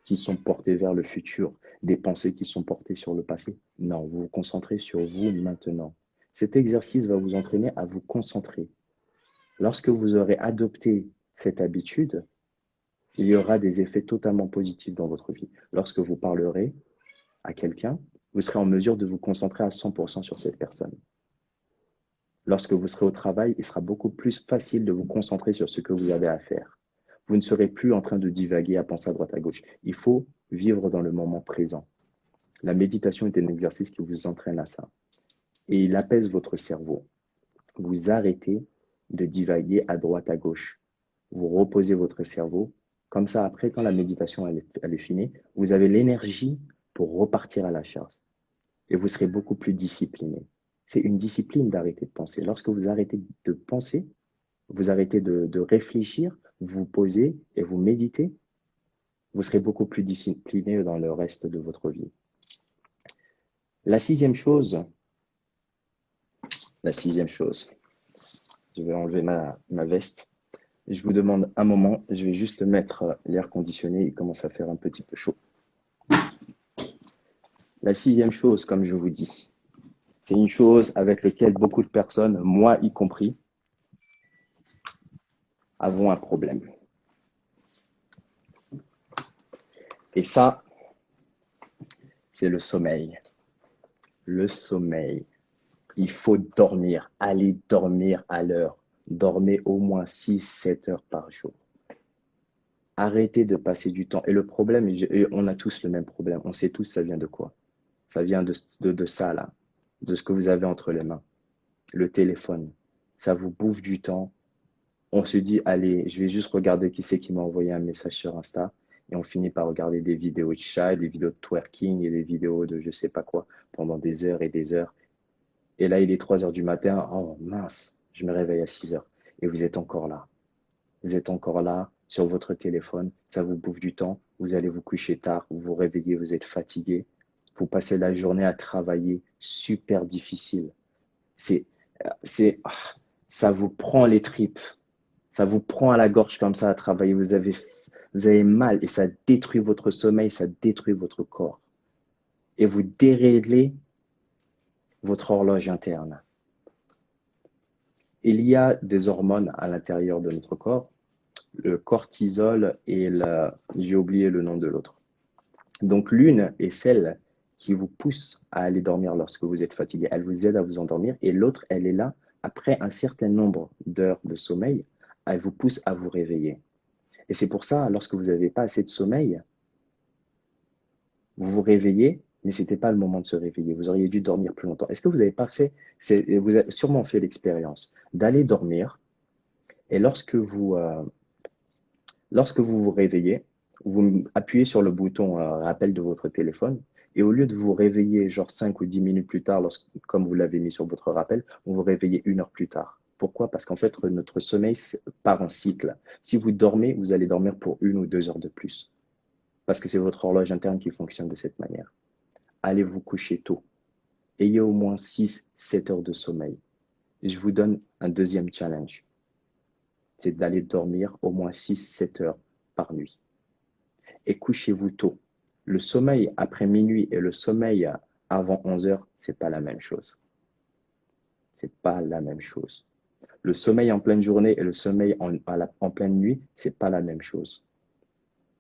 qui sont portées vers le futur, des pensées qui sont portées sur le passé. Non, vous vous concentrez sur vous maintenant. Cet exercice va vous entraîner à vous concentrer. Lorsque vous aurez adopté cette habitude, il y aura des effets totalement positifs dans votre vie. Lorsque vous parlerez à quelqu'un, vous serez en mesure de vous concentrer à 100% sur cette personne. Lorsque vous serez au travail, il sera beaucoup plus facile de vous concentrer sur ce que vous avez à faire. Vous ne serez plus en train de divaguer à penser à droite à gauche. Il faut vivre dans le moment présent. La méditation est un exercice qui vous entraîne à ça. Et il apaise votre cerveau. Vous arrêtez de divaguer à droite à gauche. Vous reposez votre cerveau. Comme ça, après, quand la méditation elle est finie, vous avez l'énergie pour repartir à la charge. Et vous serez beaucoup plus discipliné. C'est une discipline d'arrêter de penser. Lorsque vous arrêtez de penser, vous arrêtez de réfléchir, vous posez et vous méditez, vous serez beaucoup plus discipliné dans le reste de votre vie. La sixième chose, je vais enlever ma veste. Je vous demande un moment, je vais juste mettre l'air conditionné, il commence à faire un petit peu chaud. La sixième chose, comme je vous dis, c'est une chose avec laquelle beaucoup de personnes, moi y compris, avons un problème. Et ça, c'est le sommeil. Le sommeil. Il faut dormir. Allez dormir à l'heure. Dormez au moins 6-7 heures par jour. Arrêtez de passer du temps. Et le problème, on a tous le même problème. On sait tous ça vient de quoi. Ça vient de ça, là. De ce que vous avez entre les mains. Le téléphone. Ça vous bouffe du temps. On se dit, allez, je vais juste regarder qui c'est qui m'a envoyé un message sur Insta. Et on finit par regarder des vidéos de chat, des vidéos de twerking et des vidéos de je sais pas quoi pendant des heures et des heures. Et là, il est 3 heures du matin. Oh mince, je me réveille à 6 heures. Et vous êtes encore là. Vous êtes encore là sur votre téléphone. Ça vous bouffe du temps. Vous allez vous coucher tard. Vous vous réveillez, vous êtes fatigué. Vous passez la journée à travailler. Super difficile. Ça vous prend les tripes. Ça vous prend à la gorge comme ça à travailler. Vous avez mal et ça détruit votre sommeil, ça détruit votre corps. Et vous déréglez votre horloge interne. Il y a des hormones à l'intérieur de notre corps, le cortisol et j'ai oublié le nom de l'autre. Donc l'une est celle qui vous pousse à aller dormir lorsque vous êtes fatigué. Elle vous aide à vous endormir et l'autre, elle est là après un certain nombre d'heures de sommeil. Elle vous pousse à vous réveiller. Et c'est pour ça, lorsque vous n'avez pas assez de sommeil, vous vous réveillez, mais ce n'était pas le moment de se réveiller. Vous auriez dû dormir plus longtemps. Est-ce que vous n'avez pas fait, vous avez sûrement fait l'expérience d'aller dormir et lorsque vous vous réveillez, vous appuyez sur le bouton rappel de votre téléphone et au lieu de vous réveiller genre 5 ou 10 minutes plus tard, comme vous l'avez mis sur votre rappel, vous vous réveillez 1 heure plus tard. Pourquoi? Parce qu'en fait, notre sommeil part en cycle. Si vous dormez, vous allez dormir pour 1 ou 2 heures de plus. Parce que c'est votre horloge interne qui fonctionne de cette manière. Allez vous coucher tôt. Ayez au moins 6-7 heures de sommeil. Et je vous donne un deuxième challenge. C'est d'aller dormir au moins 6-7 heures par nuit. Et couchez-vous tôt. Le sommeil après minuit et le sommeil avant 11 heures, c'est pas la même chose. C'est pas la même chose. Le sommeil en pleine journée et le sommeil en pleine nuit, c'est pas la même chose.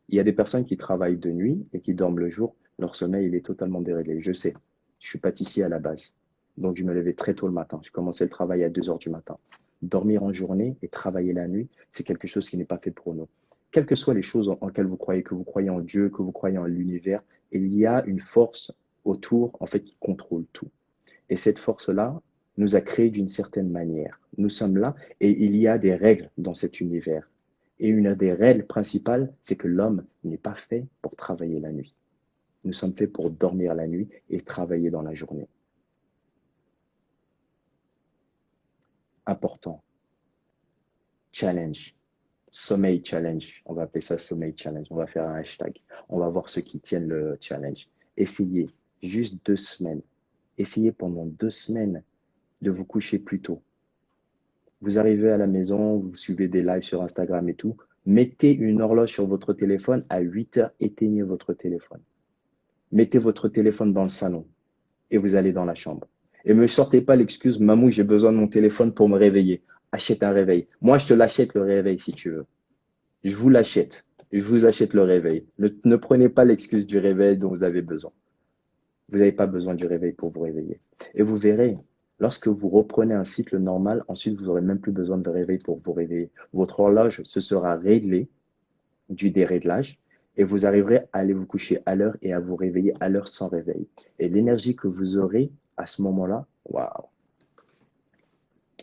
Il y a des personnes qui travaillent de nuit et qui dorment le jour. Leur sommeil, il est totalement déréglé. Je sais. Je suis pâtissier à la base. Donc, je me levais très tôt le matin. Je commençais le travail à 2 heures du matin. Dormir en journée et travailler la nuit, c'est quelque chose qui n'est pas fait pour nous. Quelles que soient les choses en lesquelles vous croyez, que vous croyez en Dieu, que vous croyez en l'univers, il y a une force autour, en fait, qui contrôle tout. Et cette force-là nous a créés d'une certaine manière. Nous sommes là et il y a des règles dans cet univers. Et une des règles principales, c'est que l'homme n'est pas fait pour travailler la nuit. Nous sommes faits pour dormir la nuit et travailler dans la journée. Important. Challenge. Sommeil challenge. On va appeler ça sommeil challenge. On va faire un hashtag. On va voir ceux qui tiennent le challenge. Essayez juste 2 semaines. Essayez pendant 2 semaines de vous coucher plus tôt. Vous arrivez à la maison, vous suivez des lives sur Instagram et tout. Mettez une horloge sur votre téléphone. À 8 heures, éteignez votre téléphone. Mettez votre téléphone dans le salon et vous allez dans la chambre. Et ne me sortez pas l'excuse, Mamou, j'ai besoin de mon téléphone pour me réveiller. Achète un réveil. Moi, je te l'achète le réveil si tu veux. Je vous l'achète. Je vous achète le réveil. Ne prenez pas l'excuse du réveil dont vous avez besoin. Vous n'avez pas besoin du réveil pour vous réveiller. Et vous verrez, lorsque vous reprenez un cycle normal, ensuite, vous n'aurez même plus besoin de réveil pour vous réveiller. Votre horloge se sera réglée du déréglage et vous arriverez à aller vous coucher à l'heure et à vous réveiller à l'heure sans réveil. Et l'énergie que vous aurez à ce moment-là, waouh,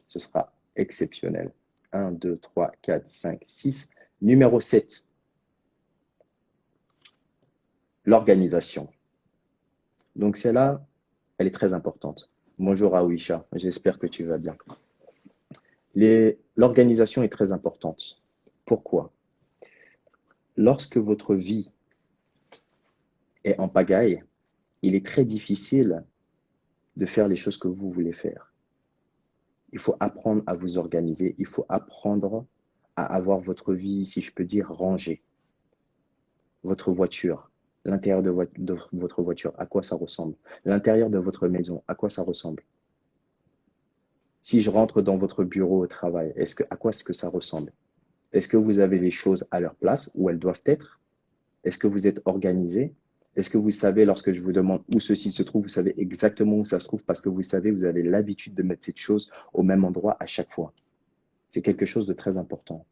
ce sera exceptionnel. 1, 2, 3, 4, 5, 6. Numéro 7, l'organisation. Donc celle-là, elle est très importante. Bonjour Aouisha, j'espère que tu vas bien. L'organisation est très importante. Pourquoi? Lorsque votre vie est en pagaille, il est très difficile de faire les choses que vous voulez faire. Il faut apprendre à vous organiser, il faut apprendre à avoir votre vie, si je peux dire, rangée. Votre voiture, l'intérieur de votre voiture, à quoi ça ressemble? L'intérieur de votre maison, à quoi ça ressemble? Si je rentre dans votre bureau au travail, à quoi est-ce que ça ressemble? Est-ce que vous avez les choses à leur place, où elles doivent être? Est-ce que vous êtes organisé? Est-ce que vous savez, lorsque je vous demande où ceci se trouve, vous savez exactement où ça se trouve parce que vous savez, vous avez l'habitude de mettre cette chose au même endroit à chaque fois. C'est quelque chose de très important.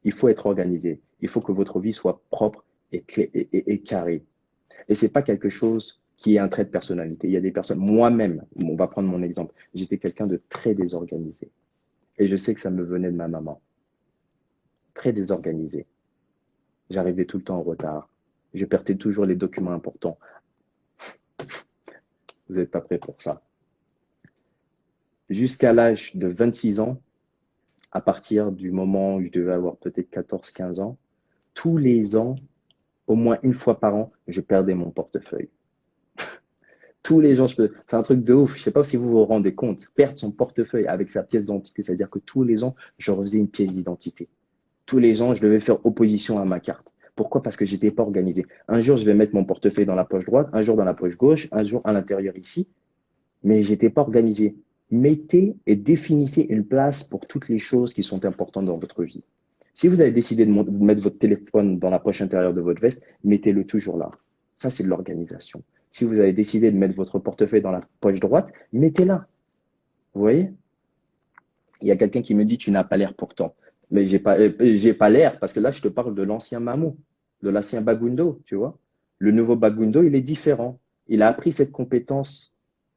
Il faut être organisé. Il faut que votre vie soit propre et carrée. Et ce n'est pas quelque chose qui est un trait de personnalité. Il y a des personnes, moi-même, on va prendre mon exemple, j'étais quelqu'un de très désorganisé. Et je sais que ça me venait de ma maman. Très désorganisé. J'arrivais tout le temps en retard. Je perdais toujours les documents importants. Vous n'êtes pas prêts pour ça. Jusqu'à l'âge de 26 ans, à partir du moment où je devais avoir peut-être 14-15 ans, tous les ans, au moins une fois par an, je perdais mon portefeuille. Tous les ans, c'est un truc de ouf. Je ne sais pas si vous vous rendez compte. Perdre son portefeuille avec sa pièce d'identité, c'est-à-dire que tous les ans, je refaisais une pièce d'identité. Tous les ans, je devais faire opposition à ma carte. Pourquoi? Parce que je n'étais pas organisé. Un jour, je vais mettre mon portefeuille dans la poche droite, un jour dans la poche gauche, un jour à l'intérieur ici, mais je n'étais pas organisé. Mettez et définissez une place pour toutes les choses qui sont importantes dans votre vie. Si vous avez décidé de mettre votre téléphone dans la poche intérieure de votre veste, mettez-le toujours là. Ça, c'est de l'organisation. Si vous avez décidé de mettre votre portefeuille dans la poche droite, mettez-la. Vous voyez? Il y a quelqu'un qui me dit, tu n'as pas l'air pourtant. Mais j'ai pas l'air parce que là, je te parle de l'ancien Mamou, de l'ancien Bagundo, tu vois. Le nouveau Bagundo, il est différent. Il a appris cette compétence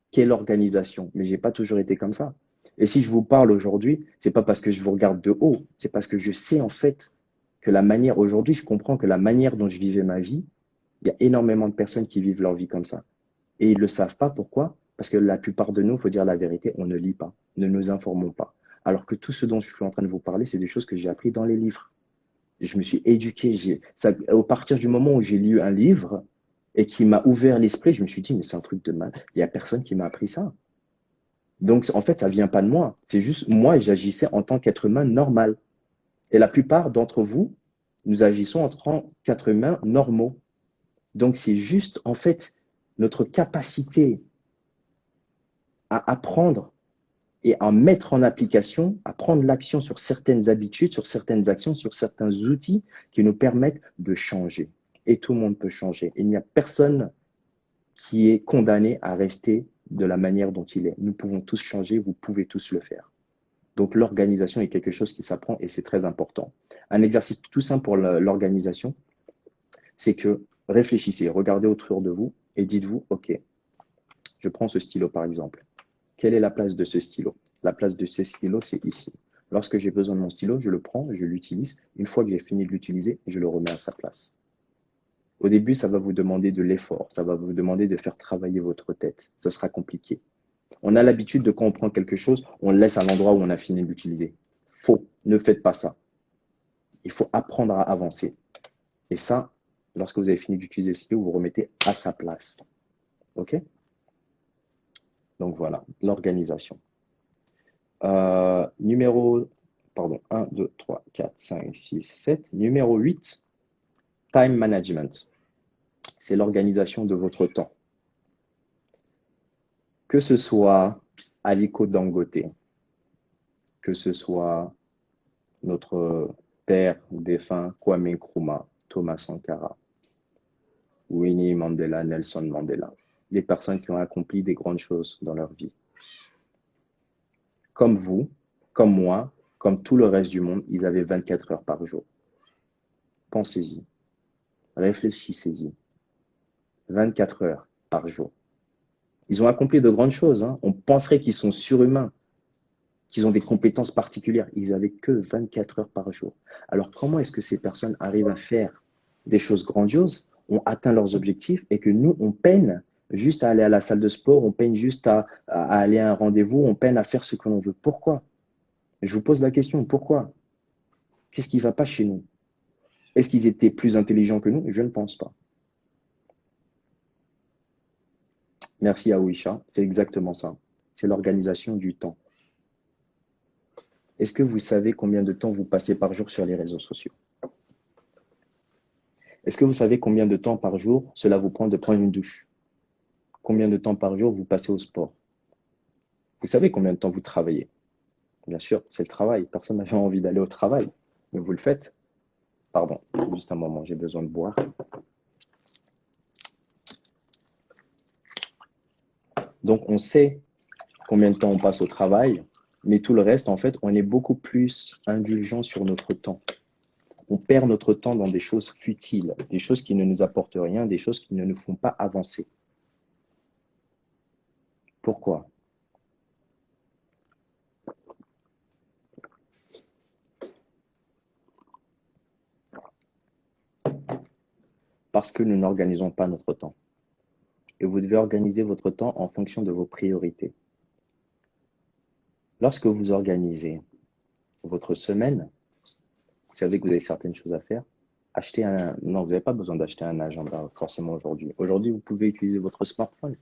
qu'est l'organisation. Mais j'ai pas toujours été comme ça. Et si je vous parle aujourd'hui, c'est pas parce que je vous regarde de haut, c'est parce que je sais en fait que la manière, aujourd'hui, je comprends que la manière dont je vivais ma vie, il y a énormément de personnes qui vivent leur vie comme ça. Et ils ne le savent pas. Pourquoi? Parce que la plupart de nous, il faut dire la vérité, on ne lit pas, ne nous informons pas. Alors que tout ce dont je suis en train de vous parler, c'est des choses que j'ai appris dans les livres. Je me suis éduqué. Au partir du moment où j'ai lu un livre et qui m'a ouvert l'esprit, je me suis dit, mais c'est un truc de mal. Il n'y a personne qui m'a appris ça. Donc, en fait, ça ne vient pas de moi. C'est juste moi, j'agissais en tant qu'être humain normal. Et la plupart d'entre vous, nous agissons en tant qu'être humains normaux. Donc, c'est juste, en fait, notre capacité à apprendre et à mettre en application, à prendre l'action sur certaines habitudes, sur certaines actions, sur certains outils qui nous permettent de changer. Et tout le monde peut changer. Il n'y a personne qui est condamné à rester de la manière dont il est. Nous pouvons tous changer, vous pouvez tous le faire. Donc l'organisation est quelque chose qui s'apprend et c'est très important. Un exercice tout simple pour l'organisation, c'est que réfléchissez, regardez autour de vous et dites-vous, OK, je prends ce stylo par exemple. Quelle est la place de ce stylo? La place de ce stylo, c'est ici. Lorsque j'ai besoin de mon stylo, je le prends, je l'utilise. Une fois que j'ai fini de l'utiliser, je le remets à sa place. Au début, ça va vous demander de l'effort, ça va vous demander de faire travailler votre tête. Ce sera compliqué. On a l'habitude de quand on prend quelque chose, on le laisse à l'endroit où on a fini de l'utiliser. Faux, ne faites pas ça. Il faut apprendre à avancer. Et ça, lorsque vous avez fini d'utiliser le stylo, vous remettez à sa place. OK? Donc voilà, l'organisation. Numéro, pardon, 1, 2, 3, 4, 5, 6, 7. Numéro 8, time management. C'est l'organisation de votre temps. Que ce soit Aliko Dangote, que ce soit notre père défunt Kwame Nkrumah, Thomas Sankara, Winnie Mandela, Nelson Mandela, des personnes qui ont accompli des grandes choses dans leur vie. Comme vous, comme moi, comme tout le reste du monde, ils avaient 24 heures par jour. Pensez-y, réfléchissez-y. 24 heures par jour. Ils ont accompli de grandes choses. Hein. On penserait qu'ils sont surhumains, qu'ils ont des compétences particulières. Ils n'avaient que 24 heures par jour. Alors comment est-ce que ces personnes arrivent à faire des choses grandioses, ont atteint leurs objectifs et que nous, on peine juste à aller à la salle de sport, on peine juste à aller à un rendez-vous, on peine à faire ce que l'on veut. Pourquoi? Je vous pose la question, pourquoi? Qu'est-ce qui ne va pas chez nous? Est-ce qu'ils étaient plus intelligents que nous? Je ne pense pas. Merci Aouisha, c'est exactement ça. C'est l'organisation du temps. Est-ce que vous savez combien de temps vous passez par jour sur les réseaux sociaux? Est-ce que vous savez combien de temps par jour cela vous prend de prendre une douche? Combien de temps par jour vous passez au sport? Vous savez combien de temps vous travaillez? Bien sûr, c'est le travail. Personne n'a envie d'aller au travail, mais vous le faites. Pardon, juste un moment, j'ai besoin de boire. Donc, on sait combien de temps on passe au travail, mais tout le reste, en fait, on est beaucoup plus indulgent sur notre temps. On perd notre temps dans des choses futiles, des choses qui ne nous apportent rien, des choses qui ne nous font pas avancer. Pourquoi? Parce que nous n'organisons pas notre temps. Et vous devez organiser votre temps en fonction de vos priorités. Lorsque vous organisez votre semaine, vous savez que vous avez certaines choses à faire. Non, vous n'avez pas besoin d'acheter un agenda forcément aujourd'hui. Aujourd'hui, vous pouvez utiliser votre smartphone.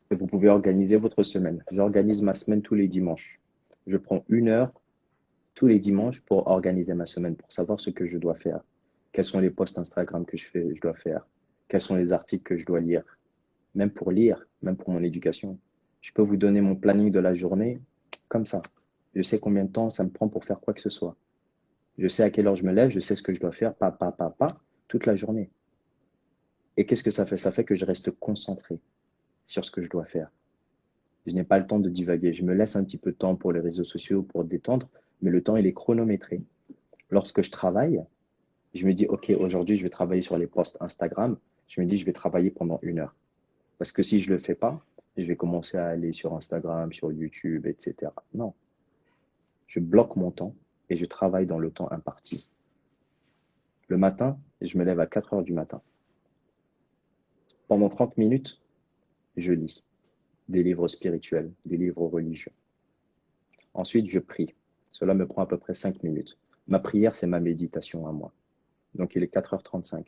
Et vous pouvez organiser votre semaine. J'organise ma semaine tous les dimanches. Je prends 1 heure tous les dimanches pour organiser ma semaine, pour savoir ce que je dois faire. Quels sont les posts Instagram que je dois faire? Quels sont les articles que je dois lire? Même pour lire, même pour mon éducation. Je peux vous donner mon planning de la journée comme ça. Je sais combien de temps ça me prend pour faire quoi que ce soit. Je sais à quelle heure je me lève, je sais ce que je dois faire, toute la journée. Et qu'est-ce que ça fait? Ça fait que je reste concentré sur ce que je dois faire. Je n'ai pas le temps de divaguer. Je me laisse un petit peu de temps pour les réseaux sociaux, pour détendre, mais le temps, il est chronométré. Lorsque je travaille, je me dis, OK, aujourd'hui, je vais travailler sur les posts Instagram. Je me dis, je vais travailler pendant 1 heure. Parce que si je ne le fais pas, je vais commencer à aller sur Instagram, sur YouTube, etc. Non. Je bloque mon temps et je travaille dans le temps imparti. Le matin, je me lève à 4 heures du matin. Pendant 30 minutes, je lis des livres spirituels, des livres religieux. Ensuite, je prie. Cela me prend à peu près 5 minutes. Ma prière, c'est ma méditation à moi. Donc, il est 4h35.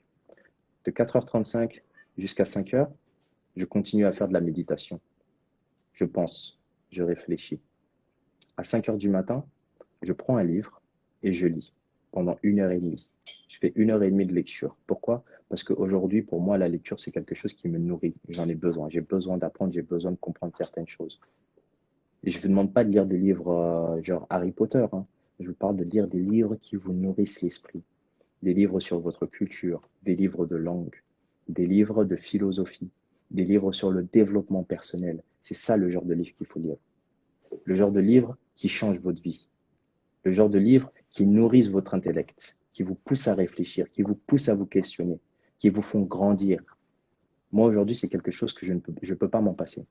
De 4h35 jusqu'à 5h, je continue à faire de la méditation. Je pense. je réfléchis. À 5 heures du matin, je prends un livre et je lis pendant 1 heure et demie. Je fais 1 heure et demie de lecture. Pourquoi? Parce qu'aujourd'hui, pour moi, la lecture, c'est quelque chose qui me nourrit. J'en ai besoin. J'ai besoin d'apprendre, j'ai besoin de comprendre certaines choses. Et je ne vous demande pas de lire des livres genre Harry Potter, hein. Je vous parle de lire des livres qui vous nourrissent l'esprit. Des livres sur votre culture, des livres de langue, des livres de philosophie, des livres sur le développement personnel. C'est ça le genre de livre qu'il faut lire. Le genre de livre qui change votre vie. Le genre de livre qui nourrissent votre intellect, qui vous pousse à réfléchir, qui vous pousse à vous questionner, qui vous font grandir. Moi, aujourd'hui, c'est quelque chose que je ne peux pas m'en passer.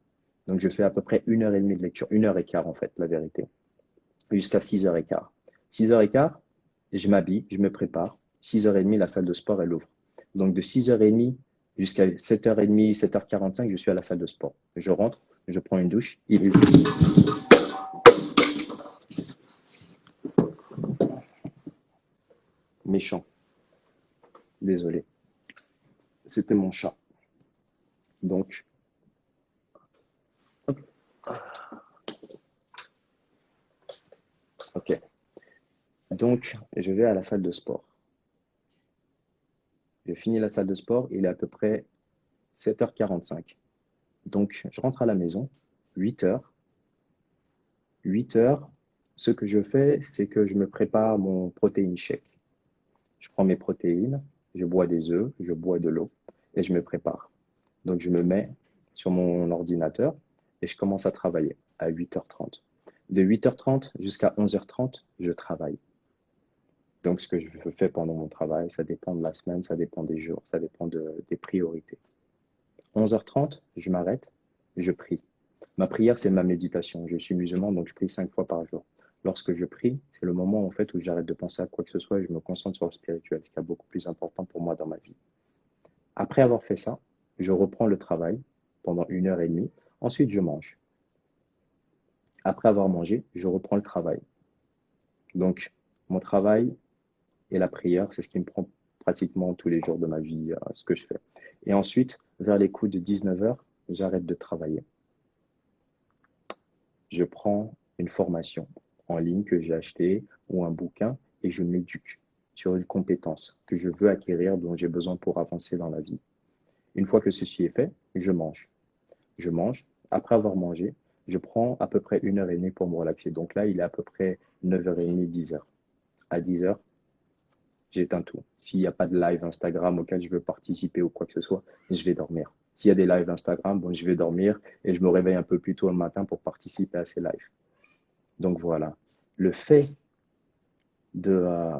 Donc, je fais à peu près 1 heure et demie de lecture, 1 heure et quart en fait, la vérité, jusqu'à 6 heures et quart. 6 heures et quart, je m'habille, je me prépare. 6 heures et demie, la salle de sport, elle ouvre. Donc, de 6 heures et demie jusqu'à 7 heures et demie, 7 h 45, je suis à la salle de sport. Je rentre, je prends une douche, il est méchant. Désolé. C'était mon chat. Donc, hop. Ok. Donc, je vais à la salle de sport. Je finis la salle de sport, il est à peu près 7 h 45. Donc, je rentre à la maison, 8 heures. 8 heures, ce que je fais, c'est que je me prépare mon protéine shake. Je prends mes protéines, je bois des œufs, je bois de l'eau et je me prépare. Donc, je me mets sur mon ordinateur et je commence à travailler à 8 h 30. De 8 h 30 jusqu'à 11 h 30, je travaille. Donc, ce que je fais pendant mon travail, ça dépend de la semaine, ça dépend des jours, ça dépend des priorités. 11 h 30, je m'arrête, je prie. Ma prière, c'est ma méditation. Je suis musulman, donc je prie 5 fois par jour. Lorsque je prie, c'est le moment en fait où j'arrête de penser à quoi que ce soit et je me concentre sur le spirituel, ce qui est beaucoup plus important pour moi dans ma vie. Après avoir fait ça, je reprends le travail pendant 1 heure et demie. Ensuite, je mange. Après avoir mangé, je reprends le travail. Donc, mon travail et la prière, c'est ce qui me prend pratiquement tous les jours de ma vie, ce que je fais. Et ensuite, vers les coups de 19 heures, j'arrête de travailler. Je prends une formation en ligne que j'ai achetée ou un bouquin et je m'éduque sur une compétence que je veux acquérir, dont j'ai besoin pour avancer dans la vie. Une fois que ceci est fait, je mange. Je mange. Après avoir mangé, je prends à peu près 1 heure et demie pour me relaxer. Donc là, il est à peu près 9 h 30, 10 heures. À 10 heures, j'éteins tout. S'il n'y a pas de live Instagram auquel je veux participer ou quoi que ce soit, je vais dormir. S'il y a des lives Instagram, bon, je vais dormir et je me réveille un peu plus tôt le matin pour participer à ces lives. Donc voilà, le fait de, euh,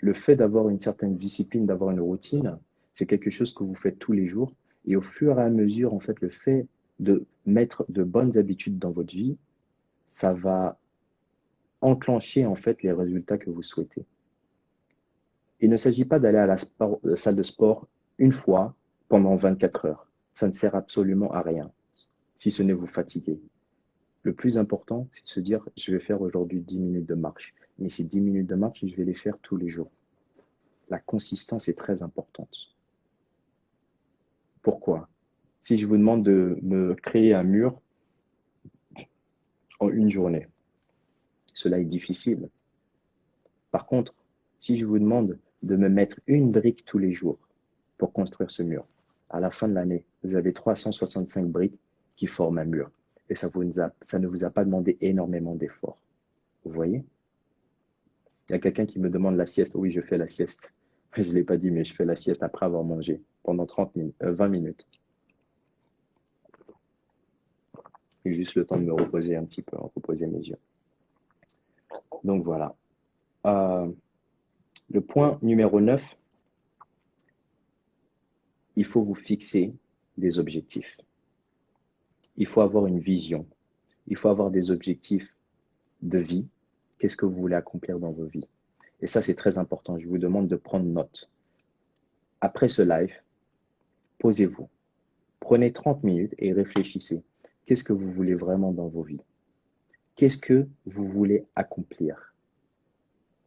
le fait d'avoir une certaine discipline, d'avoir une routine, c'est quelque chose que vous faites tous les jours. Et au fur et à mesure, en fait, le fait de mettre de bonnes habitudes dans votre vie, ça va enclencher en fait les résultats que vous souhaitez. Il ne s'agit pas d'aller à la salle de sport une fois pendant 24 heures. Ça ne sert absolument à rien, si ce n'est vous fatiguer. Le plus important, c'est de se dire, je vais faire aujourd'hui 10 minutes de marche. Mais ces 10 minutes de marche, je vais les faire tous les jours. La consistance est très importante. Pourquoi? Si je vous demande de me créer un mur en une journée, cela est difficile. Par contre, si je vous demande de me mettre une brique tous les jours pour construire ce mur, à la fin de l'année, vous avez 365 briques qui forment un mur. Et ça ne vous a pas demandé énormément d'efforts. Vous voyez? Il y a quelqu'un qui me demande la sieste. Oui, je fais la sieste. Je ne l'ai pas dit, mais je fais la sieste après avoir mangé pendant 20 minutes. J'ai juste le temps de me reposer un petit peu, reposer mes yeux. Donc voilà. Le point numéro 9, il faut vous fixer des objectifs. Il faut avoir une vision. Il faut avoir des objectifs de vie. Qu'est-ce que vous voulez accomplir dans vos vies? Et ça, c'est très important. Je vous demande de prendre note. Après ce live, posez-vous. Prenez 30 minutes et réfléchissez. Qu'est-ce que vous voulez vraiment dans vos vies? Qu'est-ce que vous voulez accomplir?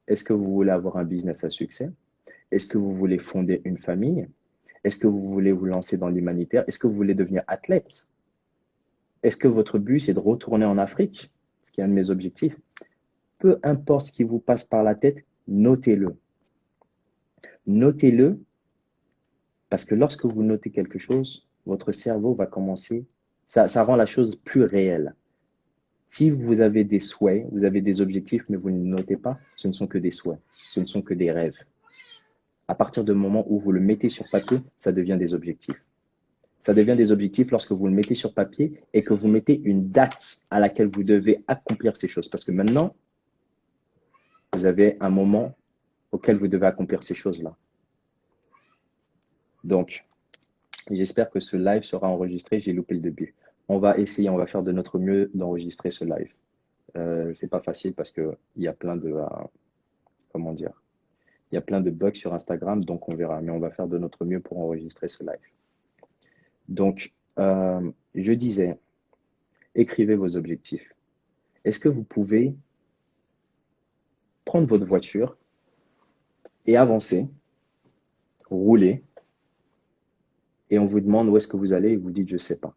Est-ce que vous voulez avoir un business à succès? Est-ce que vous voulez fonder une famille? Est-ce que vous voulez vous lancer dans l'humanitaire? Est-ce que vous voulez devenir athlète? Est-ce que votre but, c'est de retourner en Afrique? Ce qui est un de mes objectifs. Peu importe ce qui vous passe par la tête, notez-le. Notez-le parce que lorsque vous notez quelque chose, votre cerveau va commencer, ça rend la chose plus réelle. Si vous avez des souhaits, vous avez des objectifs, mais vous ne notez pas, ce ne sont que des souhaits, ce ne sont que des rêves. À partir du moment où vous le mettez sur papier, ça devient des objectifs. Ça devient des objectifs lorsque vous le mettez sur papier et que vous mettez une date à laquelle vous devez accomplir ces choses. Parce que maintenant, vous avez un moment auquel vous devez accomplir ces choses-là. Donc, j'espère que ce live sera enregistré. J'ai loupé le début. On va essayer, on va faire de notre mieux d'enregistrer ce live. C'est pas facile parce qu'il y a plein de, comment dire, il y a plein de bugs sur Instagram, donc on verra. Mais on va faire de notre mieux pour enregistrer ce live. Donc, je disais, écrivez vos objectifs. Est-ce que vous pouvez prendre votre voiture et avancer, rouler, et on vous demande où est-ce que vous allez et vous dites, je ne sais pas.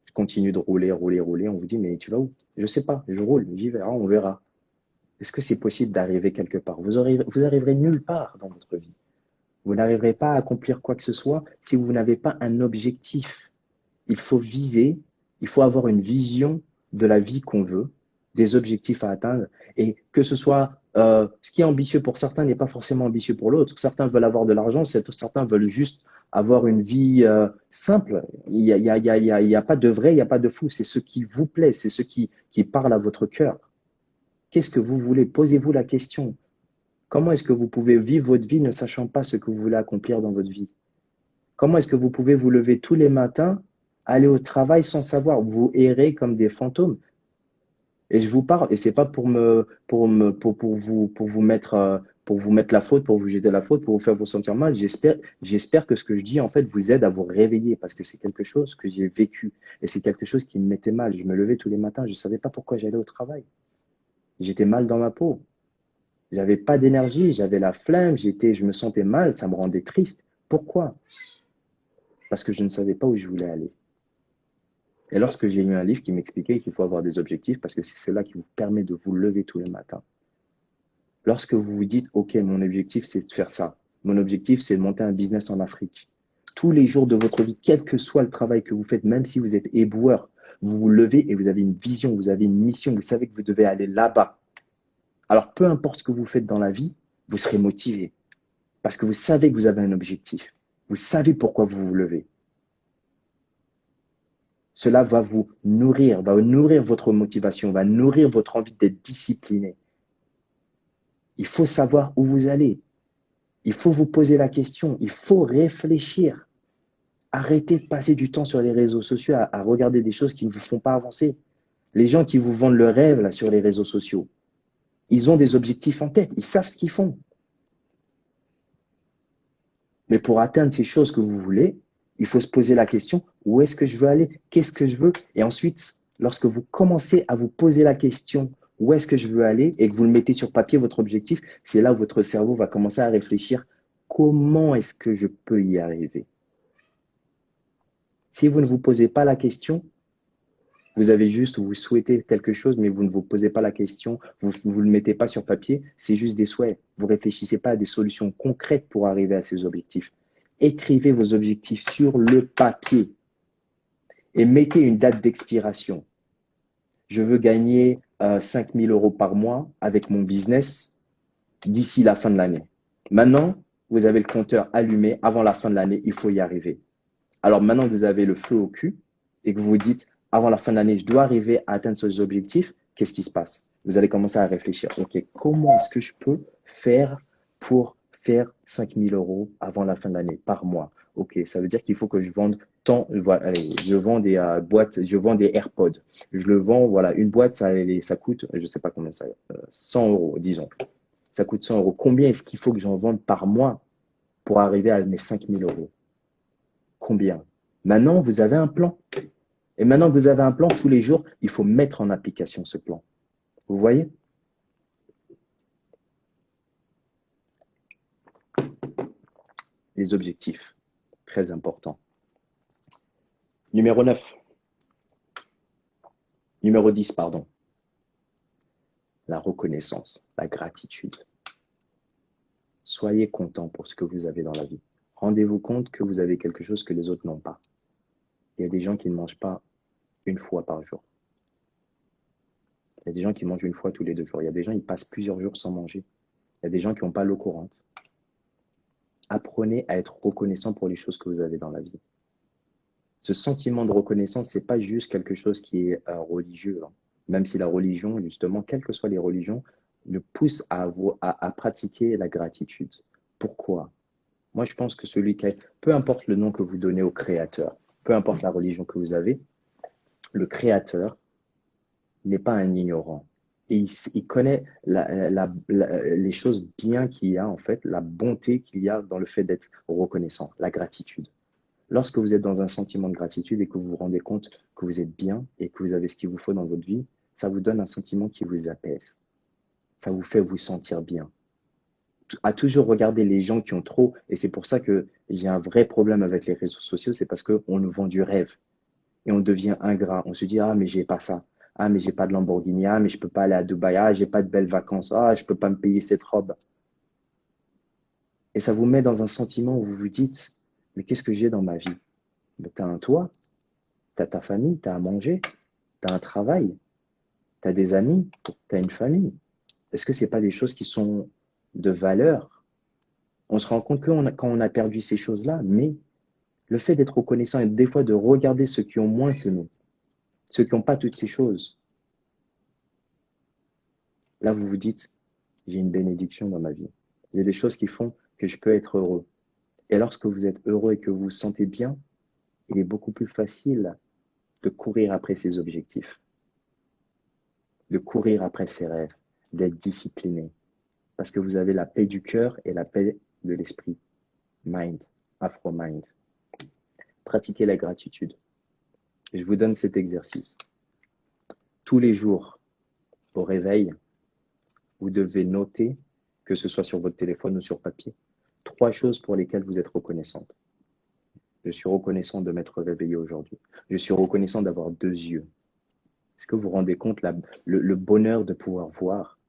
Je continue de rouler, rouler, rouler. On vous dit, mais tu vas où? Je ne sais pas, je roule, j'y vais, on verra. Est-ce que c'est possible d'arriver quelque part? Vous arriverez nulle part dans votre vie. Vous n'arriverez pas à accomplir quoi que ce soit si vous n'avez pas un objectif. Il faut viser, il faut avoir une vision de la vie qu'on veut, des objectifs à atteindre, et que ce soit ce qui est ambitieux pour certains n'est pas forcément ambitieux pour l'autre. Certains veulent avoir de l'argent, certains veulent juste avoir une vie simple. Il y a pas de vrai, il n'y a pas de fou. C'est ce qui vous plaît, c'est ce qui parle à votre cœur. Qu'est-ce que vous voulez? Posez-vous la question. Comment est-ce que vous pouvez vivre votre vie ne sachant pas ce que vous voulez accomplir dans votre vie? Comment est-ce que vous pouvez vous lever tous les matins, aller au travail sans savoir? Vous errez comme des fantômes. Et je vous parle, et c'est pas pour vous mettre, pour vous mettre la faute, pour vous jeter la faute, pour vous faire vous sentir mal. J'espère que ce que je dis, en fait, vous aide à vous réveiller parce que c'est quelque chose que j'ai vécu et c'est quelque chose qui me mettait mal. Je me levais tous les matins, je savais pas pourquoi j'allais au travail. J'étais mal dans ma peau. J'avais pas d'énergie, j'avais la flemme, je me sentais mal, ça me rendait triste. Pourquoi? Parce que je ne savais pas où je voulais aller. Et lorsque j'ai lu un livre qui m'expliquait qu'il faut avoir des objectifs, parce que c'est cela qui vous permet de vous lever tous les matins. Lorsque vous vous dites, OK, mon objectif, c'est de faire ça. Mon objectif, c'est de monter un business en Afrique. Tous les jours de votre vie, quel que soit le travail que vous faites, même si vous êtes éboueur, vous vous levez et vous avez une vision, vous avez une mission, vous savez que vous devez aller là-bas. Alors, peu importe ce que vous faites dans la vie, vous serez motivé. Parce que vous savez que vous avez un objectif. Vous savez pourquoi vous vous levez. Cela va vous nourrir, va nourrir votre motivation, va nourrir votre envie d'être discipliné. Il faut savoir où vous allez. Il faut vous poser la question. Il faut réfléchir. Arrêtez de passer du temps sur les réseaux sociaux à regarder des choses qui ne vous font pas avancer. Les gens qui vous vendent le rêve là, sur les réseaux sociaux, ils ont des objectifs en tête. Ils savent ce qu'ils font. Mais pour atteindre ces choses que vous voulez, il faut se poser la question, où est-ce que je veux aller? Qu'est-ce que je veux? Et ensuite, lorsque vous commencez à vous poser la question, où est-ce que je veux aller? Et que vous le mettez sur papier, votre objectif, c'est là où votre cerveau va commencer à réfléchir, comment est-ce que je peux y arriver? Si vous ne vous posez pas la question, vous avez juste, vous souhaitez quelque chose, mais vous ne vous posez pas la question, vous ne le mettez pas sur papier, c'est juste des souhaits. Vous ne réfléchissez pas à des solutions concrètes pour arriver à ces objectifs. Écrivez vos objectifs sur le papier et mettez une date d'expiration. Je veux gagner 5 000 € par mois avec mon business d'ici la fin de l'année. Maintenant, vous avez le compteur allumé. Avant la fin de l'année, il faut y arriver. Alors maintenant que vous avez le feu au cul et que vous vous dites, avant la fin de l'année, je dois arriver à atteindre ces objectifs, qu'est-ce qui se passe? Vous allez commencer à réfléchir. OK, comment est-ce que je peux faire pour faire 5 000 € avant la fin de l'année par mois? OK, ça veut dire qu'il faut que je vende tant. Voilà, allez, je vends des boîtes, je vends des AirPods. Je le vends, voilà, une boîte, ça coûte, je ne sais pas combien ça, 100 €, disons. Ça coûte 100 €. Combien est-ce qu'il faut que j'en vende par mois pour arriver à mes 5 000 €? Combien? Maintenant, vous avez un plan. Et maintenant que vous avez un plan, tous les jours, il faut mettre en application ce plan. Vous voyez? Les objectifs, très important. Numéro 9. Numéro 10, pardon. La reconnaissance, la gratitude. Soyez content pour ce que vous avez dans la vie. Rendez-vous compte que vous avez quelque chose que les autres n'ont pas. Il y a des gens qui ne mangent pas une fois par jour. Il y a des gens qui mangent une fois tous les 2 jours. Il y a des gens qui passent plusieurs jours sans manger. Il y a des gens qui n'ont pas l'eau courante. Apprenez à être reconnaissant pour les choses que vous avez dans la vie. Ce sentiment de reconnaissance, ce n'est pas juste quelque chose qui est religieux. Hein. Même si la religion, justement, quelles que soient les religions, nous pousse à pratiquer la gratitude. Pourquoi? Moi, je pense que peu importe le nom que vous donnez au Créateur, peu importe la religion que vous avez, le Créateur n'est pas un ignorant. Et il connaît les choses bien qu'il y a, en fait, la bonté qu'il y a dans le fait d'être reconnaissant, la gratitude. Lorsque vous êtes dans un sentiment de gratitude et que vous vous rendez compte que vous êtes bien et que vous avez ce qu'il vous faut dans votre vie, ça vous donne un sentiment qui vous apaise. Ça vous fait vous sentir bien. À toujours regarder les gens qui ont trop, et c'est pour ça que j'ai un vrai problème avec les réseaux sociaux, c'est parce qu'on nous vend du rêve et on devient ingrat. On se dit, ah, mais j'ai pas ça. Ah, mais j'ai pas de Lamborghini. Ah, mais je peux pas aller à Dubaï. Ah, j'ai pas de belles vacances. Ah, je peux pas me payer cette robe. Et ça vous met dans un sentiment où vous vous dites, mais qu'est-ce que j'ai dans ma vie? Tu as un toit, tu as ta famille, tu as à manger, tu as un travail, tu as des amis, tu as une famille. Est-ce que ce n'est pas des choses qui sont de valeur? On se rend compte que quand on a perdu ces choses-là, mais le fait d'être reconnaissant et des fois de regarder ceux qui ont moins que nous, ceux qui n'ont pas toutes ces choses, là vous vous dites, j'ai une bénédiction dans ma vie. Il y a des choses qui font que je peux être heureux. Et lorsque vous êtes heureux et que vous vous sentez bien, il est beaucoup plus facile de courir après ses objectifs, de courir après ses rêves, d'être discipliné. Parce que vous avez la paix du cœur et la paix de l'esprit. Mind, Afro-Mind. Pratiquez la gratitude. Je vous donne cet exercice. Tous les jours, au réveil, vous devez noter, que ce soit sur votre téléphone ou sur papier, 3 choses pour lesquelles vous êtes reconnaissante. Je suis reconnaissant de m'être réveillé aujourd'hui. Je suis reconnaissant d'avoir 2 yeux. Est-ce que vous vous rendez compte le bonheur de pouvoir voir?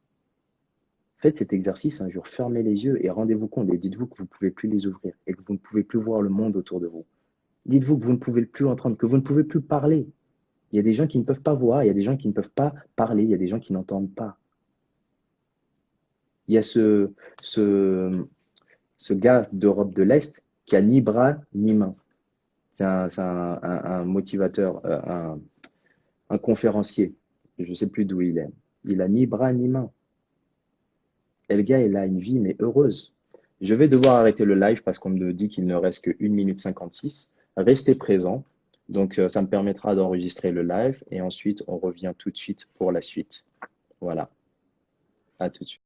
Faites cet exercice un jour, fermez les yeux et rendez-vous compte et dites-vous que vous ne pouvez plus les ouvrir et que vous ne pouvez plus voir le monde autour de vous. Dites-vous que vous ne pouvez plus entendre, que vous ne pouvez plus parler. Il y a des gens qui ne peuvent pas voir, il y a des gens qui ne peuvent pas parler, il y a des gens qui n'entendent pas. Il y a ce gars d'Europe de l'Est qui a ni bras ni main. C'est un motivateur, un conférencier. Je ne sais plus d'où il est. Il a ni bras ni main. Et le gars, il a une vie, mais heureuse. Je vais devoir arrêter le live parce qu'on me dit qu'il ne reste que 1 minute 56. Restez présents. Donc, ça me permettra d'enregistrer le live et ensuite, on revient tout de suite pour la suite. Voilà. À tout de suite.